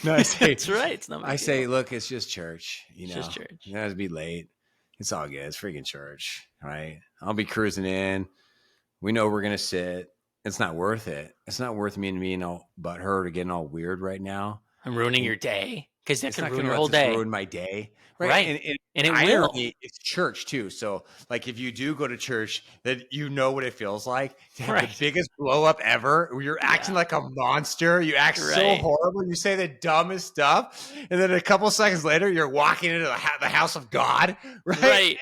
No, I say, That's right. It's not. I say, look, it's just church. You know, It's just church. You have to be late. It's all good. It's freaking church, right? I'll be cruising in. We know we're gonna sit. It's not worth it. It's not worth me and being all butthurt or getting all weird right now. I'm ruining your day because that could ruin gonna your whole day. Ruin my day, right? Right. And it will. It's church too. So, like, if you do go to church, that you know what it feels like to have the biggest blow up ever. Where you're acting like a monster. You act so horrible. You say the dumbest stuff, and then a couple seconds later, you're walking into the house of God. Right.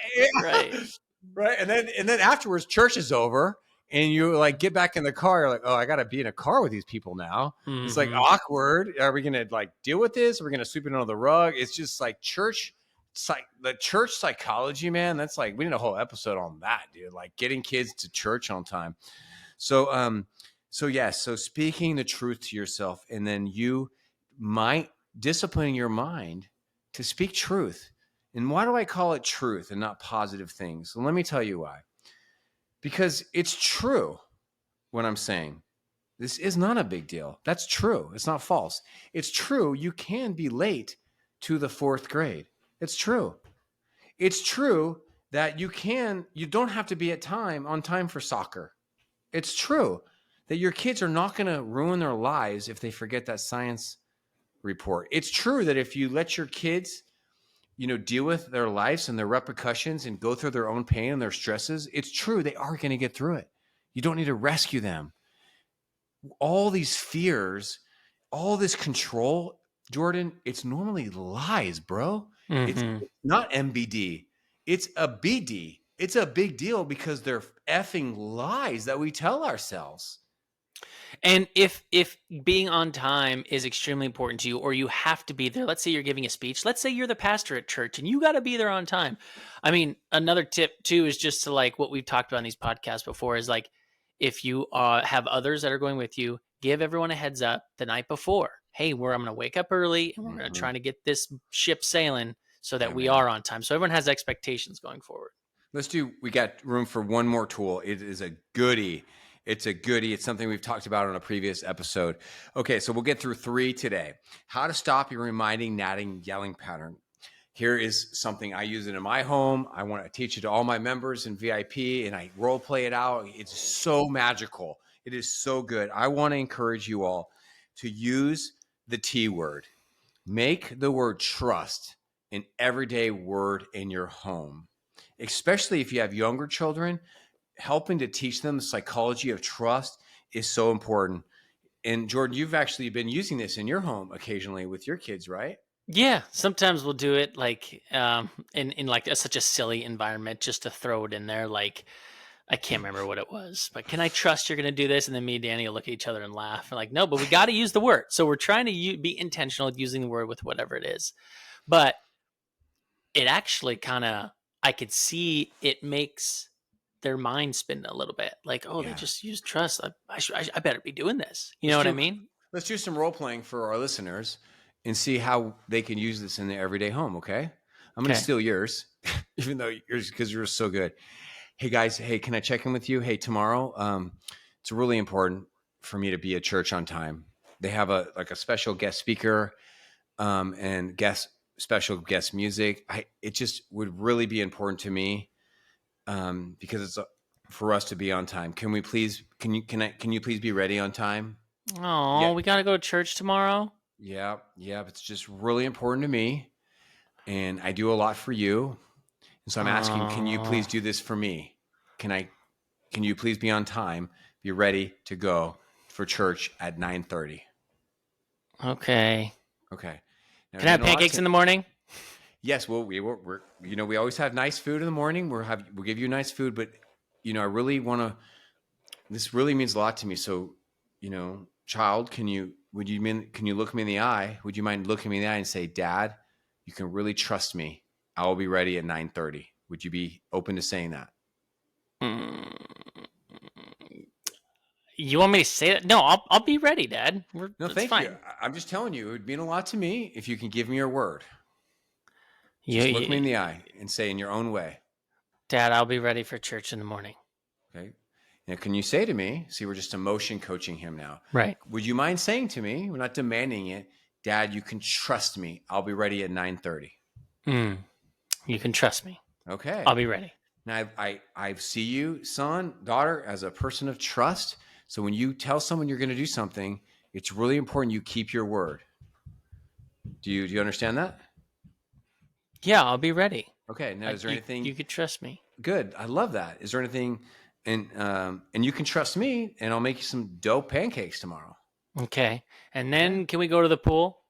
Right. And then afterwards, church is over. And you like get back in the car. You're like, oh, I got to be in a car with these people now. Mm-hmm. It's like awkward. Are we going to like deal with this? Are we going to sweep it under the rug? It's just like the church psychology, man. That's like, we need a whole episode on that, dude. Like getting kids to church on time. So speaking the truth to yourself, and then you might disciplining your mind to speak truth. And why do I call it truth and not positive things? So let me tell you why. Because it's true what I'm saying. This is not a big deal. That's true. It's not false. It's true. You can be late to the 4th grade. It's true. It's true that you don't have to be on time for soccer. It's true that your kids are not going to ruin their lives if they forget that science report. It's true that if you let your kids, deal with their lives and their repercussions and go through their own pain and their stresses, it's true they are going to get through it. You don't need to rescue them. All these fears, all this control, Jordan, it's normally lies, bro. It's Hmm. not MBD. It's a BD. It's a big deal because they're effing lies that we tell ourselves. And if being on time is extremely important to you, or you have to be there, let's say you're giving a speech, let's say you're the pastor at church and you got to be there on time. I mean, another tip too is just to, like, what we've talked about in these podcasts before is, like, if you have others that are going with you, give everyone a heads up the night before. Hey, I'm going to wake up early and we're going to Mhm. try to get this ship sailing so that we Amen. are on time. So everyone has expectations going forward. We got room for one more tool. It is a goodie. It's a goodie. It's something we've talked about on a previous episode. Okay, so we'll get through 3 today. How to stop your reminding, nagging, yelling pattern. Here is something I use it in my home. I want to teach it to all my members in VIP, and I role play it out. It's so magical. It is so good. I want to encourage you all to use the T word. Make the word trust an everyday word in your home, especially if you have younger children. Helping to teach them the psychology of trust is so important. And Jordan, you've actually been using this in your home occasionally with your kids, right? Yeah, sometimes we'll do it, like, in like such a silly environment, just to throw it in there. Like, I can't remember what it was, but can I trust you're going to do this? And then me and Danny will look at each other and laugh. And like, no, but we got to use the word. So we're trying to be intentional with using the word with whatever it is. But it actually kind of, I could see it makes their mind spin a little bit. Like, oh, they Yeah. just use trust. I better be doing this. You know Let's what I do mean? let's do some role playing for our listeners and see how they can use this in their everyday home. Okay, I'm going to Okay. steal yours, even though yours because you're so good. Hey guys, hey, can I check in with you? Hey, tomorrow, it's really important for me to be at church on time. They have a special guest speaker, and special guest music. It just would really be important to me, because for us to be on time. Can we please? Can you please be ready on time? Yeah, Oh, we got to go to church tomorrow. yeah, yeah. It's just really important to me, and I do a lot for you. And so I'm asking, can you please Oh, do this for me? Can I? Can you please be on time? Be ready to go for church at 9:30. okay. Okay. Now Can I again, have a lot pancakes to in the morning? yes. Well, we always have nice food in the morning. We'll give you nice food, but I really want to. This really means a lot to me. So, child, can you look me in the eye? Would you mind looking me in the eye and say, Dad, you can really trust me. I will be ready at 9:30. Would you be open to saying that? Mm, you want me to say that? No, I'll be ready, Dad. No, That's thank you. fine. I'm just telling you, it would mean a lot to me if you can give me your word. You, Just look me you, in the eye and say in your own way, Dad, I'll be ready for church in the morning. okay? Now, can you say to me, see, we're just emotion coaching him now. Right. Would you mind saying to me, we're not demanding it, Dad, you can trust me. I'll be ready at 9:30. Mm, you can trust me. I'll Okay. be ready. Now, I see you, son, daughter, as a person of trust. So when you tell someone you're going to do something, it's really important you keep your word. Do you understand that? Yeah, I'll be ready. Okay. Now, is there anything You can trust me. good? I love that. Is there anything, and you can trust me, and I'll make you some dope pancakes tomorrow. Okay. And Okay. then can we go to the pool?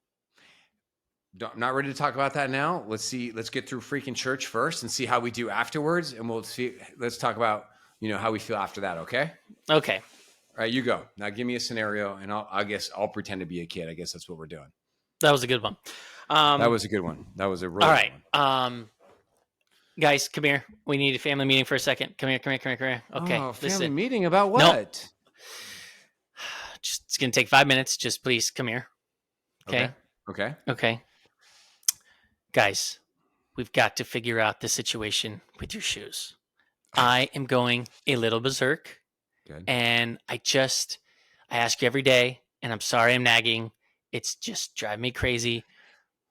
I'm not ready to talk about that now. Let's see. Let's get through freaking church first and see how we do afterwards, and we'll see. Let's talk about how we feel after that. Okay. Okay. All right, you go. Now give me a scenario, and I guess I'll pretend to be a kid. I guess that's what we're doing. That was a good one. That Um, was a good one. That was a all really good right. one. Guys, come here. We need a family meeting for a second. Come here, come here, come here, come here. Okay, Oh, family listen. meeting about Nope. what? Just, it's gonna take 5 minutes. Just please come here. Okay. Okay. Okay. Okay. Guys, we've got to figure out the situation with your shoes. I am going a little berserk, Good. and I ask you every day, and I'm sorry I'm nagging. It's just driving me crazy.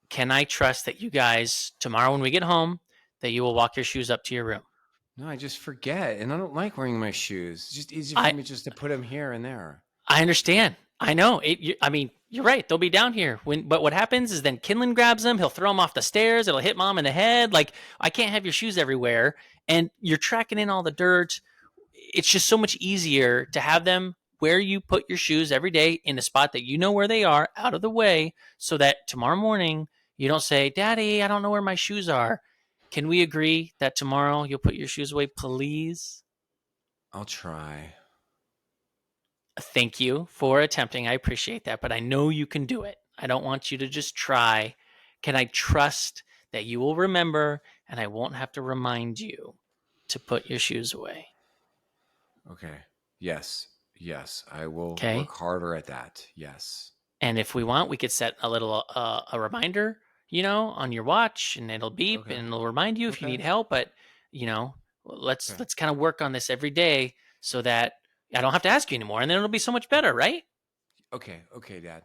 Can I trust that you guys tomorrow when we get home that you will walk your shoes up to your room? No, I just forget, and I don't like wearing my shoes. It's just easier for I me just to put them here and there. I understand. I know. I mean, you're right. They'll be down here. But what happens is then Kinlan grabs them. He'll throw them off the stairs. It'll hit mom in the head. Like, I can't have your shoes everywhere. And you're tracking in all the dirt. It's just so much easier to have them where you put your shoes every day in a spot that you know where they are, out of the way, so that tomorrow morning you don't say, Daddy, I don't know where my shoes are. Can we agree that tomorrow you'll put your shoes away, please? I'll try. Thank you for attempting. I appreciate that, but I know you can do it. I don't want you to just try. Can I trust that you will remember and I won't have to remind you to put your shoes away? Okay. Yes. Yes. I will Okay. work harder at that. Yes. And if we want, we could set a little a reminder, on your watch, and it'll beep Okay. and it'll remind you if you Okay. need help. But let's Okay. kind of work on this every day so that I don't have to ask you anymore, and then it'll be so much better, right? Okay. Okay, Dad.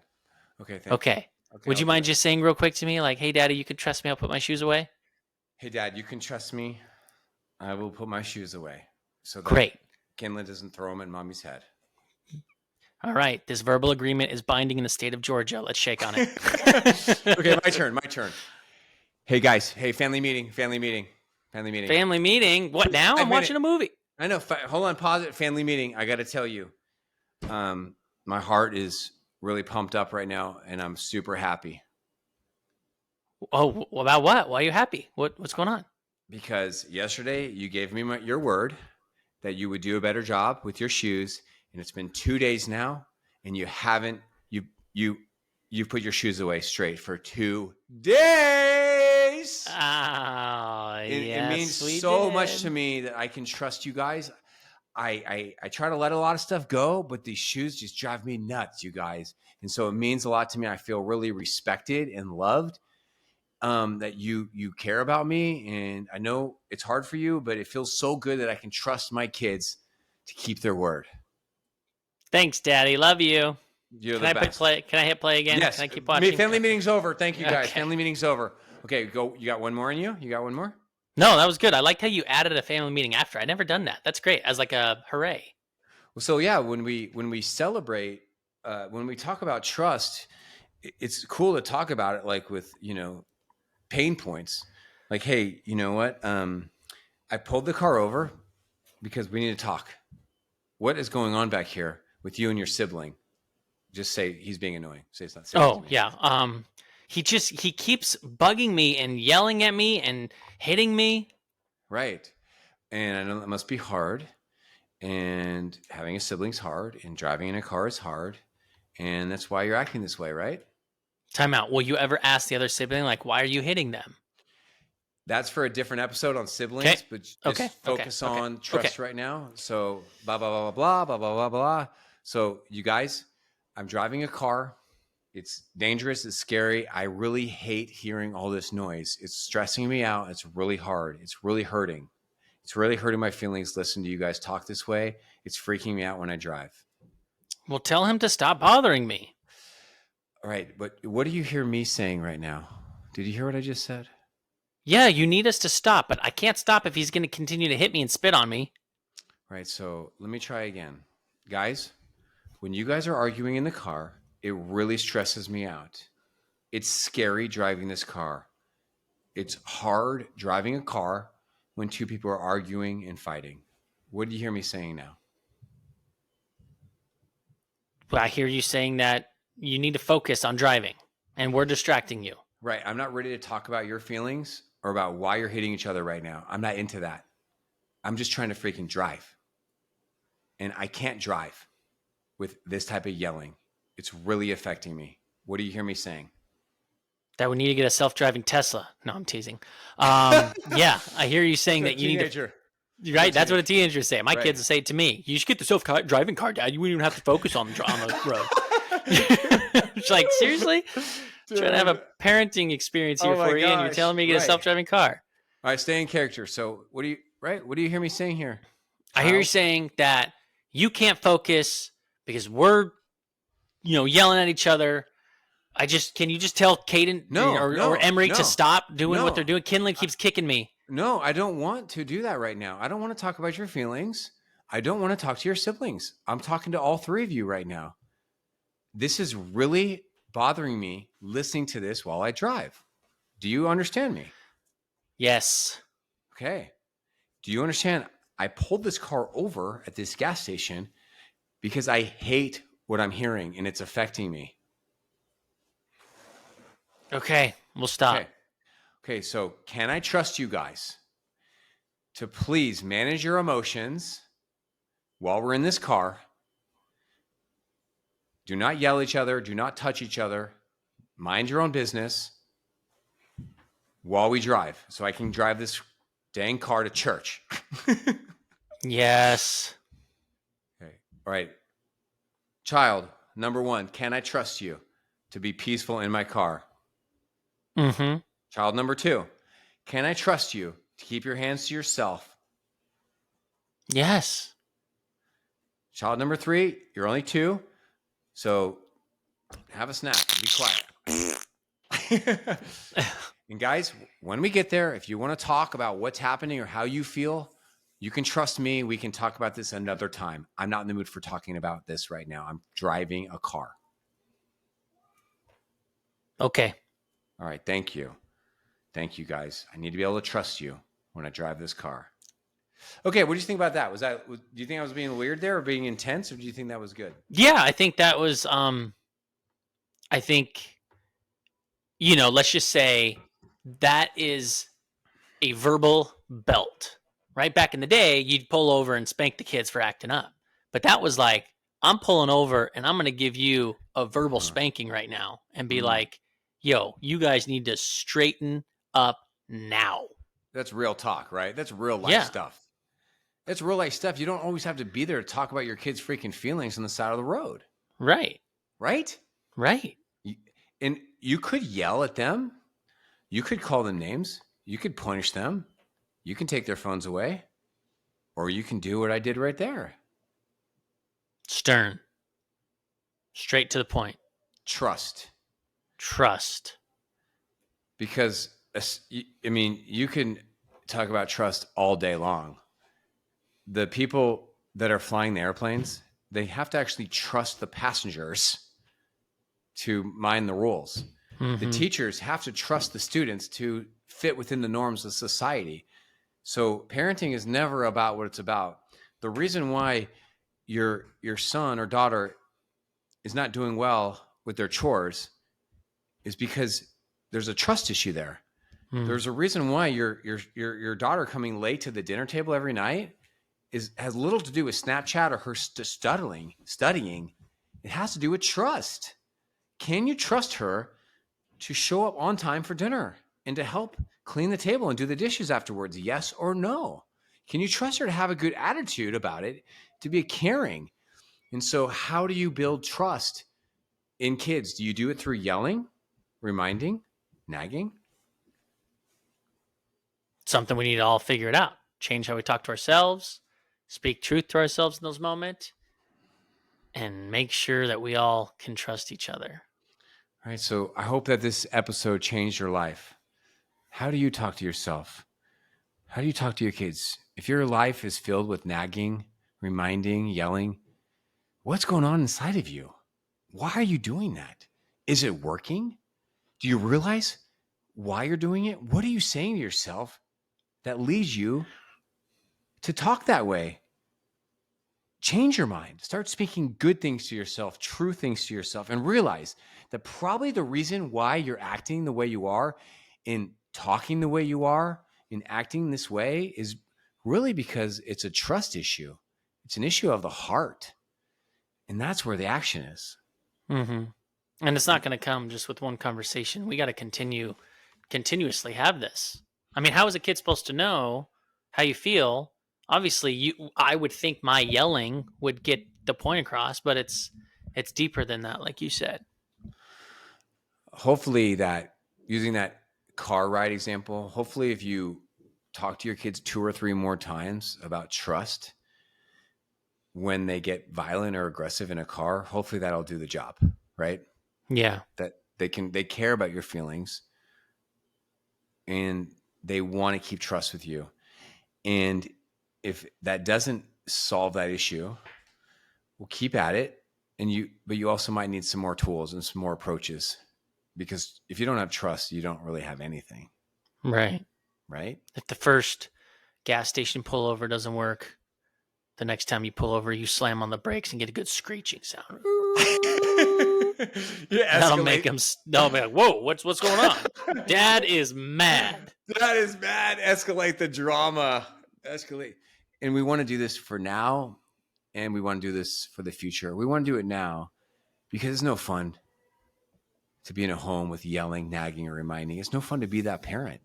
Okay. Thank you. Okay. Okay. Would I'll you do mind that. just saying real quick to me, like, "Hey, Daddy, you can trust me. I'll put my shoes away." Hey, Dad, you can trust me. I will put my shoes away so that Great. Kinlan doesn't throw them at Mommy's head. All right. This verbal agreement is binding in the state of Georgia. Let's shake on it. Okay, my turn. My turn. Hey, guys. Hey, family meeting. Family meeting. Family meeting. Family meeting. What now? I'm watching a movie. I know. Hold on. Pause it. Family meeting. I got to tell you, my heart is really pumped up right now, and I'm super happy Oh, about what? Why are you happy? What's going on? because yesterday you gave me your word that you would do a better job with your shoes, and it's been 2 days now, and you haven't. You put your shoes away straight for 2 days. Oh, It means so much to me that I can trust you guys. I try to let a lot of stuff go, but these shoes just drive me nuts, you guys. And so it means a lot to me. I feel really respected and loved, that you care about me. And I know it's hard for you, but it feels so good that I can trust my kids to keep their word. Thanks, Daddy. Love you. You're Can the I best. play? Can I hit play again? Yes. Can I keep watching? Family meeting's over. Thank you, guys. Okay. Family meeting's over. Okay, go. You got one more in you? You got one more? No, that was good. I liked how you added a family meeting after. I'd never done that. That's great. As like a hooray. Well, so yeah, when we celebrate, when we talk about trust, it's cool to talk about it like with pain points. Like, hey, you know what? I pulled the car over because we need to talk. What is going on back here with you and your sibling? Just say he's being annoying. Say it's not. Oh yeah. He keeps bugging me and yelling at me and hitting me. Right. And I know that must be hard. And having a sibling's hard, and driving in a car is hard, and that's why you're acting this way, right? Time out. Will you ever ask the other sibling, like, why are you hitting them? That's for a different episode on siblings, Okay. but just Okay. focus Okay. on trust right now. So blah blah blah blah blah blah blah blah. So you guys, I'm driving a car. It's dangerous. It's scary. I really hate hearing all this noise. It's stressing me out. It's really hard. It's really hurting. It's really hurting my feelings. Listen to you guys talk this way. It's freaking me out when I drive. Well, tell him to stop bothering me. All right, but what do you hear me saying right now? Did you hear what I just said? Yeah, you need us to stop, but I can't stop if he's going to continue to hit me and spit on me. All right, so let me try again. Guys, when you guys are arguing in the car, it really stresses me out. It's scary driving this car. It's hard driving a car when two people are arguing and fighting. What do you hear me saying now? But I hear you saying that you need to focus on driving, and we're distracting you. Right, I'm not ready to talk about your feelings or about why you're hitting each other right now. I'm not into that. I'm just trying to freaking drive. And I can't drive with this type of yelling. It's really affecting me. What do you hear me saying? That we need to get a self-driving Tesla. No, I'm teasing. Yeah, I hear you saying that you need to. Right, that's what a teenager say. My kids say it to me. You should get the self-driving car, Dad. You wouldn't even have to focus on the road. It's like, seriously? Dude. Trying to have a parenting experience here for you, and you're telling me to get a self-driving car. All right, stay in character. So what do you hear me saying here? I hear you saying that you can't focus because we're, yelling at each other. Can you just tell Caden or Emery to stop doing what they're doing? Kinlan keeps kicking me. No, I don't want to do that right now. I don't want to talk about your feelings. I don't want to talk to your siblings. I'm talking to all three of you right now. This is really bothering me listening to this while I drive. Do you understand me? Yes. Okay. Do you understand? I pulled this car over at this gas station because I hate what I'm hearing and it's affecting me. Okay, we'll Okay. stop. Okay. So, can I trust you guys to please manage your emotions while we're in this car? Do not yell at each other. Do not touch each other. Mind your own business while we drive so I can drive this dang car to church. Yes. Okay. All right. Child number one, can I trust you to be peaceful in my car? Mm-hmm. Child number two, can I trust you to keep your hands to yourself? Yes. Child number three, you're only two, so have a snack and be quiet. And guys, when we get there, if you want to talk about what's happening or how you feel, you can trust me. We can talk about this another time. I'm not in the mood for talking about this right now. I'm driving a car. Okay. All right. Thank you. Thank you, guys. I need to be able to trust you when I drive this car. Okay. What do you think about that? Do you think I was being weird there or being intense, or do you think that was good? Yeah, I think that was I think, let's just say that is a verbal belt. Right back in the day, you'd pull over and spank the kids for acting up. But that was like, I'm pulling over and I'm going to give you a verbal Uh-huh. spanking right now and be like, yo, you guys need to straighten up now. That's real talk, right? That's real life Yeah. stuff. That's real life stuff. You don't always have to be there to talk about your kids' freaking feelings on the side of the road, Right. right? Right. And you could yell at them. You could call them names. You could punish them. You can take their phones away, or you can do what I did right there. Stern. Straight to the point. Trust. Trust. Because, I mean, you can talk about trust all day long. The people that are flying the airplanes, they have to actually trust the passengers to mind the rules. The Mm-hmm. teachers have to trust the students to fit within the norms of society. So parenting is never about what it's about. The reason why your son or daughter is not doing well with their chores is because there's a trust issue there. Mm. There's a reason why your daughter coming late to the dinner table every night has little to do with Snapchat or her studying. It has to do with trust. Can you trust her to show up on time for dinner and to help clean the table and do the dishes afterwards? Yes or no? Can you trust her to have a good attitude about it, to be caring? And so, how do you build trust in kids? Do you do it through yelling, reminding, nagging? Something we need to all figure it out. Change how we talk to ourselves, speak truth to ourselves in those moments, and make sure that we all can trust each other. All right. So, I hope that this episode changed your life. How do you talk to yourself? How do you talk to your kids? If your life is filled with nagging, reminding, yelling, what's going on inside of you? Why are you doing that? Is it working? Do you realize why you're doing it? What are you saying to yourself that leads you to talk that way? Change your mind. Start speaking good things to yourself, true things to yourself, and realize that probably the reason why you're acting the way you are, in talking the way you are, in acting this way is really because it's a trust issue. It's an issue of the heart. And that's where the action is. Mm-hmm. And it's not going to come just with one conversation. We got to continuously have this. I mean, how is a kid supposed to know how you feel? Obviously, I would think my yelling would get the point across, but it's deeper than that, like you said. Hopefully, that using that car ride example, hopefully, if you talk to your kids 2 or 3 more times about trust when they get violent or aggressive in a car, hopefully that'll do the job, right? Yeah. That they care about your feelings and they want to keep trust with you. And if that doesn't solve that issue, we'll keep at it. But you also might need some more tools and some more approaches, because if you don't have trust, you don't really have anything. Right. Right. If the first gas station pullover doesn't work, the next time you pull over, you slam on the brakes and get a good screeching sound. That'll make them. They'll be like, "Whoa, what's going on?" Dad is mad. That is mad. Escalate the drama. Escalate. And we want to do this for now, and we want to do this for the future. We want to do it now because it's no fun to be in a home with yelling, nagging, or reminding. It's no fun to be that parent.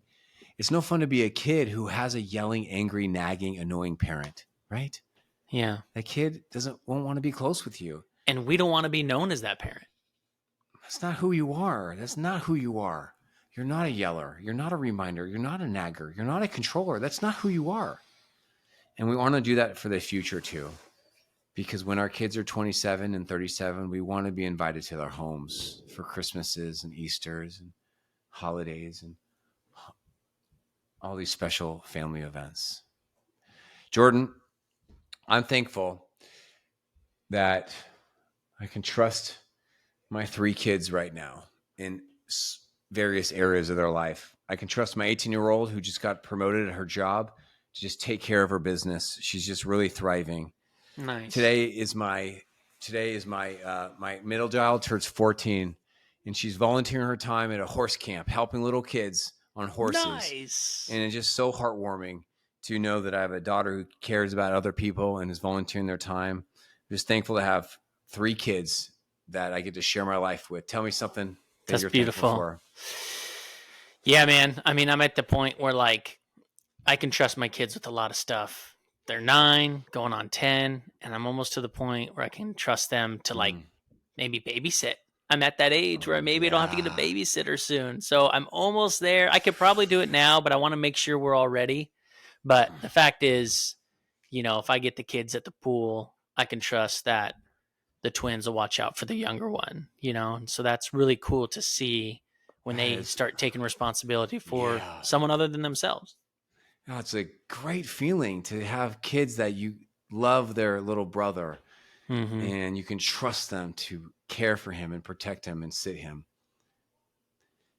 It's no fun to be a kid who has a yelling, angry, nagging, annoying parent, right? Yeah. That kid won't want to be close with you. And we don't want to be known as that parent. That's not who you are. That's not who you are. You're not a yeller. You're not a reminder. You're not a nagger. You're not a controller. That's not who you are. And we want to do that for the future too. Because when our kids are 27 and 37, we want to be invited to their homes for Christmases and Easters and holidays and all these special family events. Jordan, I'm thankful that I can trust my 3 kids right now in various areas of their life. I can trust my 18-year-old who just got promoted at her job to just take care of her business. She's just really thriving. Nice. Today is my my middle child turns 14, and she's volunteering her time at a horse camp, helping little kids on horses. Nice. And it's just so heartwarming to know that I have a daughter who cares about other people and is volunteering their time. I'm just thankful to have 3 kids that I get to share my life with. Tell me something that That's you're beautiful. thankful for. Yeah, man. I mean, I'm at the point where like I can trust my kids with a lot of stuff. They're 9, going on 10, and I'm almost to the point where I can trust them to like maybe babysit. I'm at that age where maybe I don't have to get a babysitter soon. So I'm almost there. I could probably do it now, but I want to make sure we're all ready. But the fact is, if I get the kids at the pool, I can trust that the twins will watch out for the younger one, And so that's really cool to see when they start taking responsibility for someone other than themselves. Oh, it's a great feeling to have kids that you love their little brother, and you can trust them to care for him and protect him and sit him.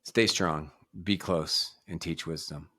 Stay strong, be close, and teach wisdom.